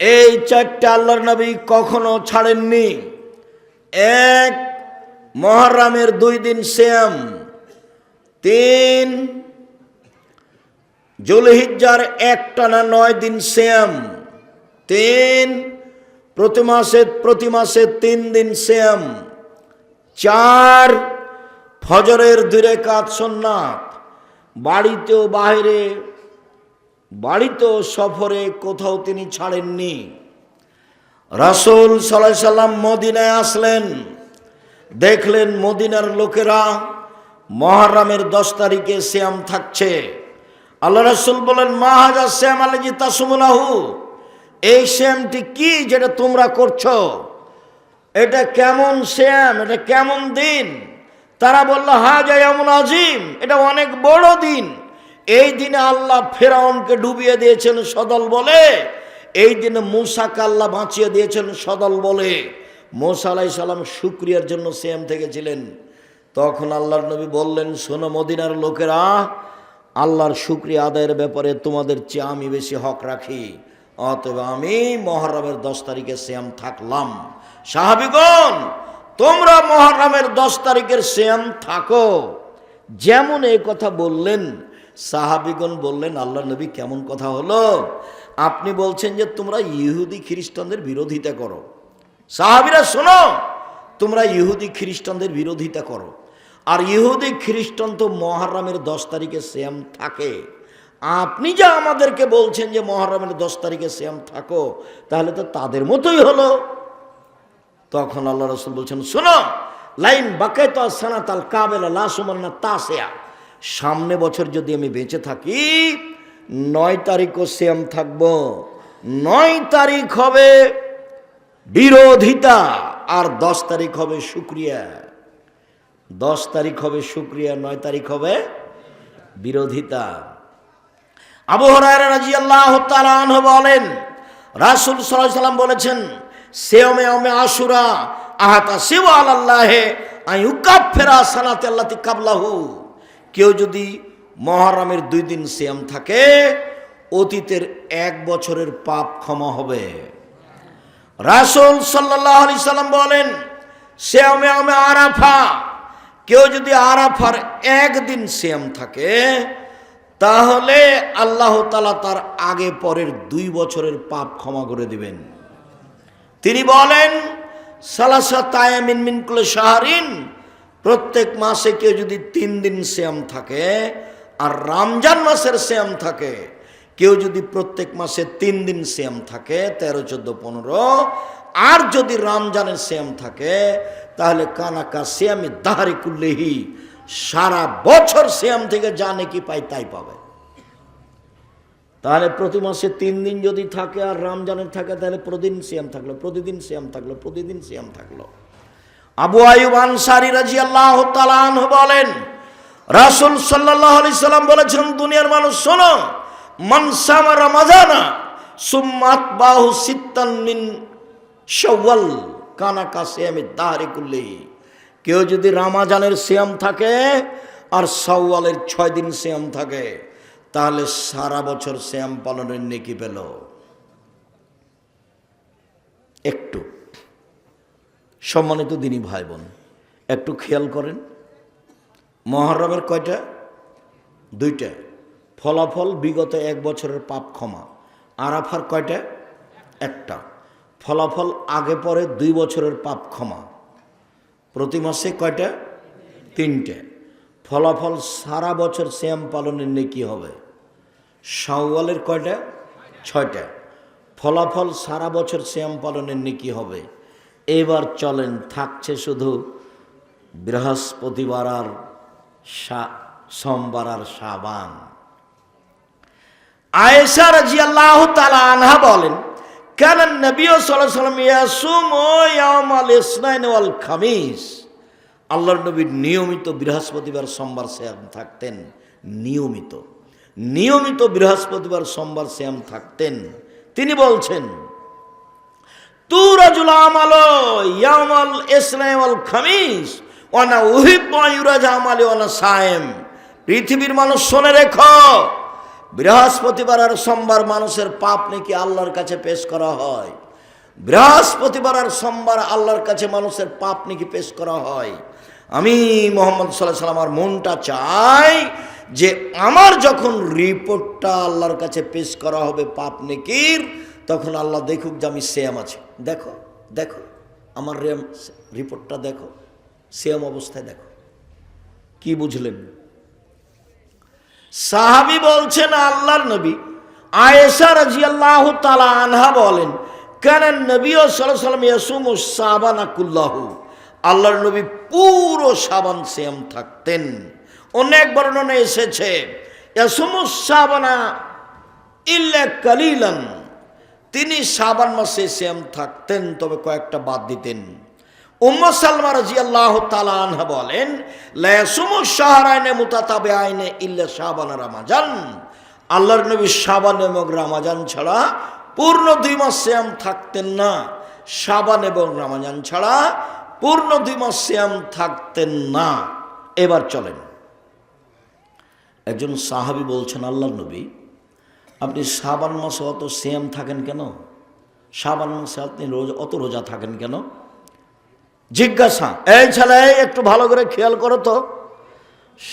Speaker 1: এই 4টা আল্লাহর নবী কখনো ছাড়েননি। 1 মুহররমের 2 দিন সিয়াম, 3 যুলহিজ্জার একটানা 9 দিন সিয়াম, 3 প্রতি মাসে 3 দিন সিয়াম, 4 ফজরের 2 রাকাত সুন্নাত। বাড়িতেও বাইরে, বাড়িতেও সফরে কোথাও তিনি ছাড়েননি। রাসূল সাল্লাল্লাহু আলাইহি সাল্লাম মদিনায় আসলেন, দেখলেন মদিনার লোকেরা মুহররমের 10 তারিখে সিয়াম থাকছে। আল্লাহ রাসূল বলেন, মা হাযা সিয়াম আল্লাযী তাসুমুনাহু, এই সিয়ামটি কি যেটা তোমরা করছো? এটা কেমন সিয়াম, এটা কেমন দিন? তারা বলল, হাযা ইয়াউমুন আযীম, এটা অনেক বড় দিন। এই দিনে আল্লাহ ফেরাউনকে ডুবিয়ে দিয়েছেন সদল বলে, এই দিনে মূসাকে আল্লাহ বাঁচিয়ে দিয়েছেন সদল বলে। মূসা আলাইহিস সালাম শুকরিয়ার জন্য সিয়াম থেকেছিলেন। তখন আল্লাহর নবী বললেন, শোনো মদিনার লোকেরা, আল্লাহর শুকরিয়া আদায়ের ব্যাপারে তোমাদের চেয়ে আমি বেশি হক রাখি, অতএব আমি মুহররমের 10 তারিখে সিয়াম থাকলাম। সাহাবীগণ, তোমরা মুহররমের 10 তারিখের সিয়াম থাকো। যেমন এই কথা বললেন, সাহাবীগণ বললেন, আল্লাহর নবী কেমন কথা হলো? আপনি বলছেন যে তোমরা ইহুদি খ্রিস্টানদের বিরোধিতা করো। সাহাবীরা শোনো, তোমরা ইহুদি খ্রিস্টানদের বিরোধিতা করো, আর ইহুদি খ্রিস্টান তো মুহররমের 10 তারিখে সিয়াম থাকে। আপনি যা আমাদেরকে বলছেন যে মুহররমের 10 তারিখে সিয়াম থাকো, তাহলে তো তাদের মতোই হলো। তখন আল্লাহ রাসূল বলছেন, শোনো, লাইন বাকাইতা সানাতাল কাবেলা লা সুমান্না তাসিয়া, সামনে বছর যদি আমি বেঁচে থাকি 9 তারিখও সিয়াম থাকবো। 9 তারিখ হবে বিরোধিতা, আর 10 তারিখ হবে শুকরিয়া। 10 তারিখ হবে শুকরিয়া, 9 তারিখ হবে বিরোধিতা। আবু হুরায়রা রাদিয়াল্লাহু তাআলা আনহু বলেন, রাসূল সাল্লাল্লাহু আলাইহি সাল্লাম বলেছেন, সিয়ামে ইয়াউমে আশুরা আহাতা সিওয়া আলাল্লাহি আইয়ুকাফিরা সানাতি আল্লাতি কাবলাহু, কেউ যদি মুহররমের 2 দিন সিয়াম থাকে, অতীতের 1 বছরের পাপ ক্ষমা হবে। রাসূল সাল্লাল্লাহু আলাইহি সাল্লাম বলেন, সিয়ামে ইয়াউমে আরাফা, কেউ যদি আরাফার 1 দিন সিয়াম থাকে, তাহলে আল্লাহ তাআলা তার আগে পরের 2 বছরের পাপ ক্ষমা করে দিবেন। তিনি বলেন, সালাসাতা আইয়ামিন মিন কুল্লি শাহরিন, প্রত্যেক মাসে কেউ যদি 3 দিন সিয়াম থাকে, আর রমজান মাসের সিয়াম থাকে, কেউ যদি প্রত্যেক মাসে 3 দিন সিয়াম থাকে, 13, 14, 15, আর যদি রমজানের সিয়াম থাকে, তাহলে কানাকা সিয়ামি দাহরি কুল্লিহি, সারা বছর সিয়াম থেকে যা নেকি পায় তাই পাবে। তাহলে প্রতি মাসে 3 দিন যদি থাকে আর রমজানের থাকে, তাহলে প্রতিদিন সিয়াম থাকলো, প্রতিদিন সিয়াম থাকলো, প্রতিদিন সিয়াম থাকলো। আবু আইয়ুব আনসারী রাদিয়াল্লাহু তাআলা আনহু বলেন, রাসূল সাল্লাল্লাহু আলাইহি সাল্লাম বলেছেন, দুনিয়ার মানুষ শোনো, মান সামা রমাজানা সুম্মা আতবাহু সিত্তান মিন শাওয়াল কানাকা সিয়ামি দাহরি কুল্লিহি, কেউ যদি রমজানের সিয়াম থাকে আর শাওয়ালের 6 দিন সিয়াম থাকে, তাহলে সারা বছর সিয়াম পালনের নেকি পেল। একটু সম্মানিত দিনী ভাই বোন, একটু খেয়াল করেন, মুহররমের কয়টা? 2টা। ফলাফল বিগত 1 বছরের পাপ ক্ষমা। আরাফার কয়টা? 1টা। ফলাফল আগে পরে 2 বছরের পাপ ক্ষমা। প্রতি মাসে কয়টা? 3টে। ফলাফল সারা বছর সিয়াম পালনের নেকি হবে। শাওয়ালের কয়টা? 6টা। ফলাফল সারা বছর সিয়াম পালনের নেকি হবে। এবার চলেন, থাকছে শুধু বৃহস্পতিবার আর সোমবার আর শাবান। আয়েশা রাদিয়াল্লাহু তাআলা আনহা বলেন, কানা নবী সাল্লাল্লাহু আলাইহি ওয়াসাল্লাম ইয়াসুমু ইয়াউমাল ইসনাইন ওয়াল খামিস, আল্লাহর নবী নিয়মিত বৃহস্পতিবার সোমবার সিয়াম থাকতেন। নিয়মিত বৃহস্পতিবার সোমবার সিয়াম থাকতেন। তিনি বলছেন, তুরাজুল আমালু ইয়াউমাল ইসনাই ওয়াল খামিস ওয়া আনা উহিব্বু আন ইউরাজা আমালি ওয়া আনা সায়েম। পৃথিবীর মানুষ শুনে রেখো, বৃহস্পতিবার আর সোমবার মানুষের পাপ নাকি আল্লাহর কাছে পেশ করা হয়। বৃহস্পতিবার আর সোমবার আল্লাহর কাছে মানুষের পাপ নাকি পেশ করা হয়। আমি মুহাম্মদ সাল্লাল্লাহু আলাইহি ওয়াসাল্লাম, আমার মনটা চাই যে আমার যখন রিপোর্টটা আল্লাহর কাছে পেশ করা হবে পাপ নেকির, তখন আল্লাহ দেখুক যে আমি সিয়াম আছি। দেখো দেখো আমার রিপোর্টটা দেখো, সিয়াম অবস্থায় দেখো। কি বুঝলেন? সাহাবী বলছেন, আল্লাহর নবী আয়েশা রাদিয়াল্লাহু তাআলা আনহা বলেন, কানান নবী সাল্লাল্লাহু আলাইহি ওয়াসাল্লাম ইয়াসুমু শাবানা কুল্লাহু, আল্লাহর নবী পুরো শাবান সিয়াম থাকতেন। অনেক বর্ণনা এসেছে ইয়াসুমু শাবানা ইল্লা কালিলান, তিনি শাবান মাসে সিয়াম থাকতেন, তবে কয়েকটা বাদ দিতেন। উম্মু সালমা রাদিয়াল্লাহু তাআলা আনহা বলেন, লা ইয়াসুমু শাহরাইনে মুতাতাবিআইনে ইল্লা শাবান রমাজান, আল্লাহর নবী শাবান এবং রমাজান ছাড়া পূর্ণ 2 মাস সিয়াম থাকতেন না। শাবান এবং রমাজান ছাড়া পূর্ণ 2 মাস সিয়াম থাকতেন না। এবার চলেন, একজন সাহাবী বলছেন, আল্লাহর নবী আপনি শাবান মাসে অত সিয়াম থাকেন কেন? শাবান মাসে আপনি অত রোজা থাকেন কেন? জিজ্ঞাসা, এই ছেলে একটু ভালো করে খেয়াল করো তো।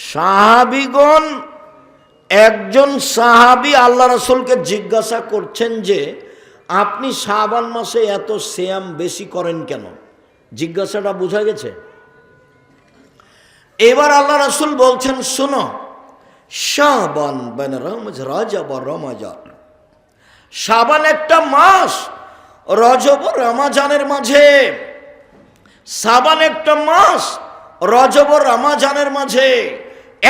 Speaker 1: সাহাবীগণ, একজন সাহাবী আল্লাহ রাসূলকে জিজ্ঞাসা করছেন যে আপনি শাবান মাসে এত সিয়াম বেশি করেন কেন? জিজ্ঞাসাটা বোঝা গেছে? এবার আল্লাহ রাসূল বলছেন, শোনো, শাবান বাইনা রাজব আর রমাজান, শাবান একটা মাস, রজব ও রমাজানের মাঝে। শাবান একটা মাস, রজব ও রমাজানের মাঝে।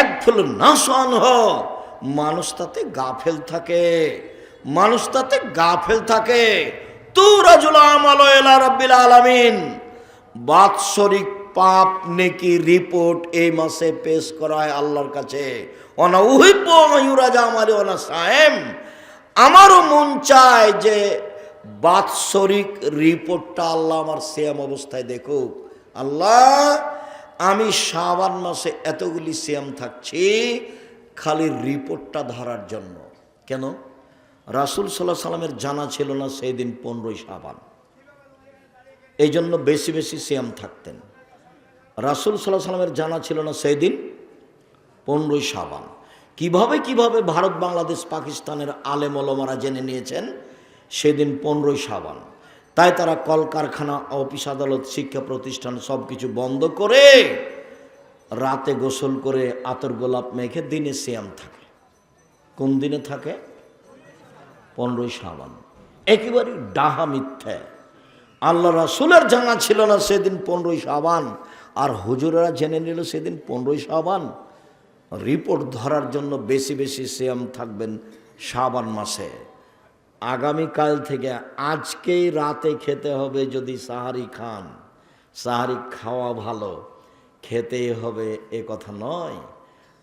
Speaker 1: একফুলুন নাসু আনহু, মানুষ তাতে গাফেল থাকে, মানুষ তাতে গাফেল থাকে। তুরাজুল আমালু ইলা রাব্বিল আলামিন, বাৎসরিক পাপ নেকি রিপোর্ট এই মাসে পেশ করা হয় আল্লাহর কাছে। ওয়ানা উহিব্বু আন ইউরাজা আমালি ওয়া আনা সায়েম, আমারও মন চায় যে বাৎসরিক রিপোর্টটা আল্লাহ আমার সিয়াম অবস্থায় দেখুক। আল্লাহ, আমি শাবান মাসে এতগুলি সিয়াম থাকছি খালি রিপোর্টটা ধরার জন্য। কেন? রাসূল সাল্লাল্লাহু আলাইহি সাল্লামের জানা ছিল না সেই দিন 15ই শাবান, এই জন্য বেশি বেশি সিয়াম থাকতেন। রাসূল সাল্লাল্লাহু আলাইহি সাল্লামের জানা ছিল না সেই দিন 15ই শাবান। কিভাবে ভারত, বাংলাদেশ, পাকিস্তানের আলেম ওলামারা জেনে নিয়েছেন সেদিন 15ই শাবান। তাই তারা কলকারখানা, অফিস আদালত, শিক্ষা প্রতিষ্ঠান সব কিছু বন্ধ করে রাতে গোসল করে আতর গোলাপ মেখে দিনে সিয়াম থাকে। কোন দিনে থাকে? 15ই শাবান। একেবারে ডাহা মিথ্যা। আল্লাহ রাসূলের জানা ছিল না সেদিন 15ই শাবান, আর হুজুরেরা জেনে নিল সেদিন 15ই শাবান। রিপোর্ট ধরার জন্য বেশি বেশি সিয়াম থাকবেন শাবান মাসে। আগামীকাল থেকে আজকেই রাতে খেতে হবে। যদি সাহারি খান, সাহারি খাওয়া ভালো, খেতেই হবে এ কথা নয়।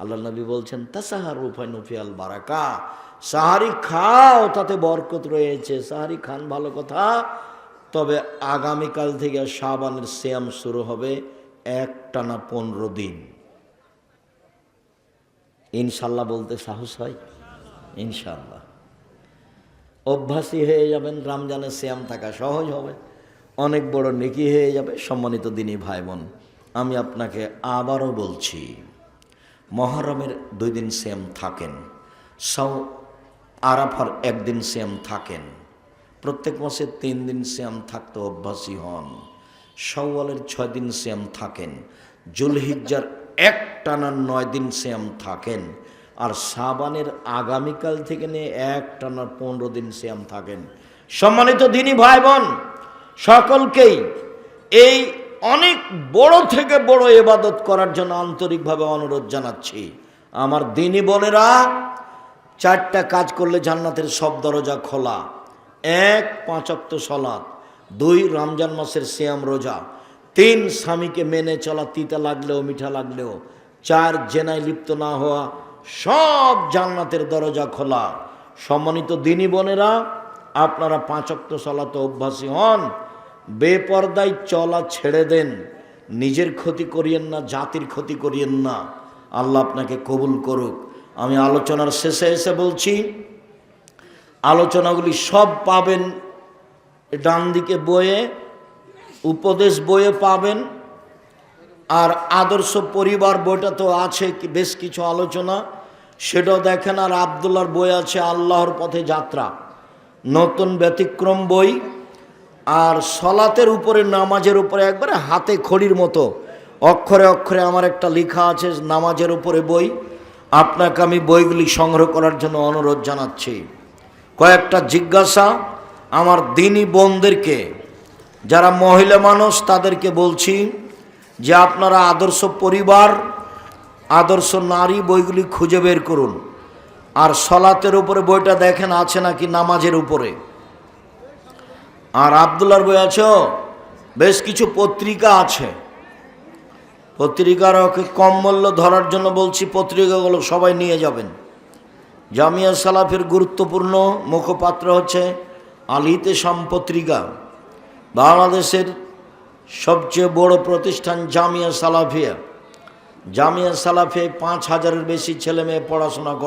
Speaker 1: আল্লাহ নবী বলছেন, তাসাহারু ফাইন্না ফিল বারাকা, সাহারি খাও তাতে বরকত রয়েছে। সাহারি খান ভালো কথা, তবে আগামীকাল থেকে শাবানের সিয়াম শুরু হবে একটানা 15 দিন। ইনশাল্লাহ বলতে সাহস হয়? ইনশাল্লাহ অভ্যাসী হয়ে যাবেন, রমজানের সিয়াম থাকা সহজ হবে, অনেক বড় নেকি হয়ে যাবে। সম্মানিত দিনী ভাই বোন, আমি আপনাকে আবারও বলছি, মুহররমের 2 দিন সিয়াম থাকেন, আরাফার 1 দিন সিয়াম থাকেন, প্রত্যেক মাসে 3 দিন সিয়াম থাকতে অভ্যাসী হন, শাওয়ালের 6 দিন সিয়াম থাকেন, জুলহিজ্জার একটানা 9 দিন সিয়াম থাকেন, আর শাবানের আগামীকাল থেকে নিয়ে একটানা 15 দিন সিয়াম থাকেন। সম্মানিত দিনী ভাই বোন, সকলকেই এই অনেক বড় থেকে বড় ইবাদত করার জন্য আন্তরিকভাবে অনুরোধ জানাচ্ছি। আমার দিনী বোনেরা, 4টা কাজ করলে জান্নাতের সব দরজা খোলা। 1, 5 ওয়াক্ত সালাত, 2, রমজান মাসের সিয়াম রোজা, 3, স্বামীকে মেনে চলা, তিতা লাগলেও মিঠা লাগলেও, 4, জেনায় লিপ্ত না হওয়া, সব জান্নাতের দরজা খোলা। সম্মানিত দিনী বোনেরা, আপনারা 5 ওয়াক্ত সালাতে অভ্যাসী হন, বেপরদায় চলা ছেড়ে দেন, নিজের ক্ষতি করিয়েন না, জাতির ক্ষতি করিয়েন না। আল্লাহ আপনাকে কবুল করুক। আমি আলোচনার শেষে এসে বলছি, আলোচনাগুলি সব পাবেন ডান দিকে বইয়ে, উপদেশ বইয়ে পাবেন। আর আদর্শ পরিবার বইটা তো আছে বেশ কিছু আলোচনা, সেটাও দেখেন। আর আবদুল্লাহর বই আছে আল্লাহর পথে যাত্রা, নতুন ব্যতিক্রম বই। আর সলাতের উপরে, নামাজের উপরে একবারে হাতে খড়ির মতো অক্ষরে অক্ষরে আমার একটা লেখা আছে নামাজের উপরে বই। আপনাকে আমি বইগুলি সংগ্রহ করার জন্য অনুরোধ জানাচ্ছি। কয়েকটা জিজ্ঞাসা আমার দিনী বোনদেরকে, যারা মহিলা মানুষ তাদেরকে বলছি যে আপনারা আদর্শ পরিবার, আদর্শ নারী বইগুলি খুঁজে বের করুন। আর সলাতের উপরে বইটা দেখেন আছে নাকি নামাজের উপরে। আর আবদুল্লাহর বই আছে, বেশ কিছু পত্রিকা আছে। পত্রিকার কম মূল্য ধরার জন্য বলছি, পত্রিকাগুলো সবাই নিয়ে যাবেন। জামিয়া সালাফের গুরুত্বপূর্ণ মুখপাত্র হচ্ছে আল ইতিসাম পত্রিকা। বাংলাদেশের সবচেয়ে বড় প্রতিষ্ঠান জামিয়া সালাফিয়া। জামিয়া সালাফিয়ায় 5000-এর বেশি ছেলে মেয়ে পড়াশোনা করে।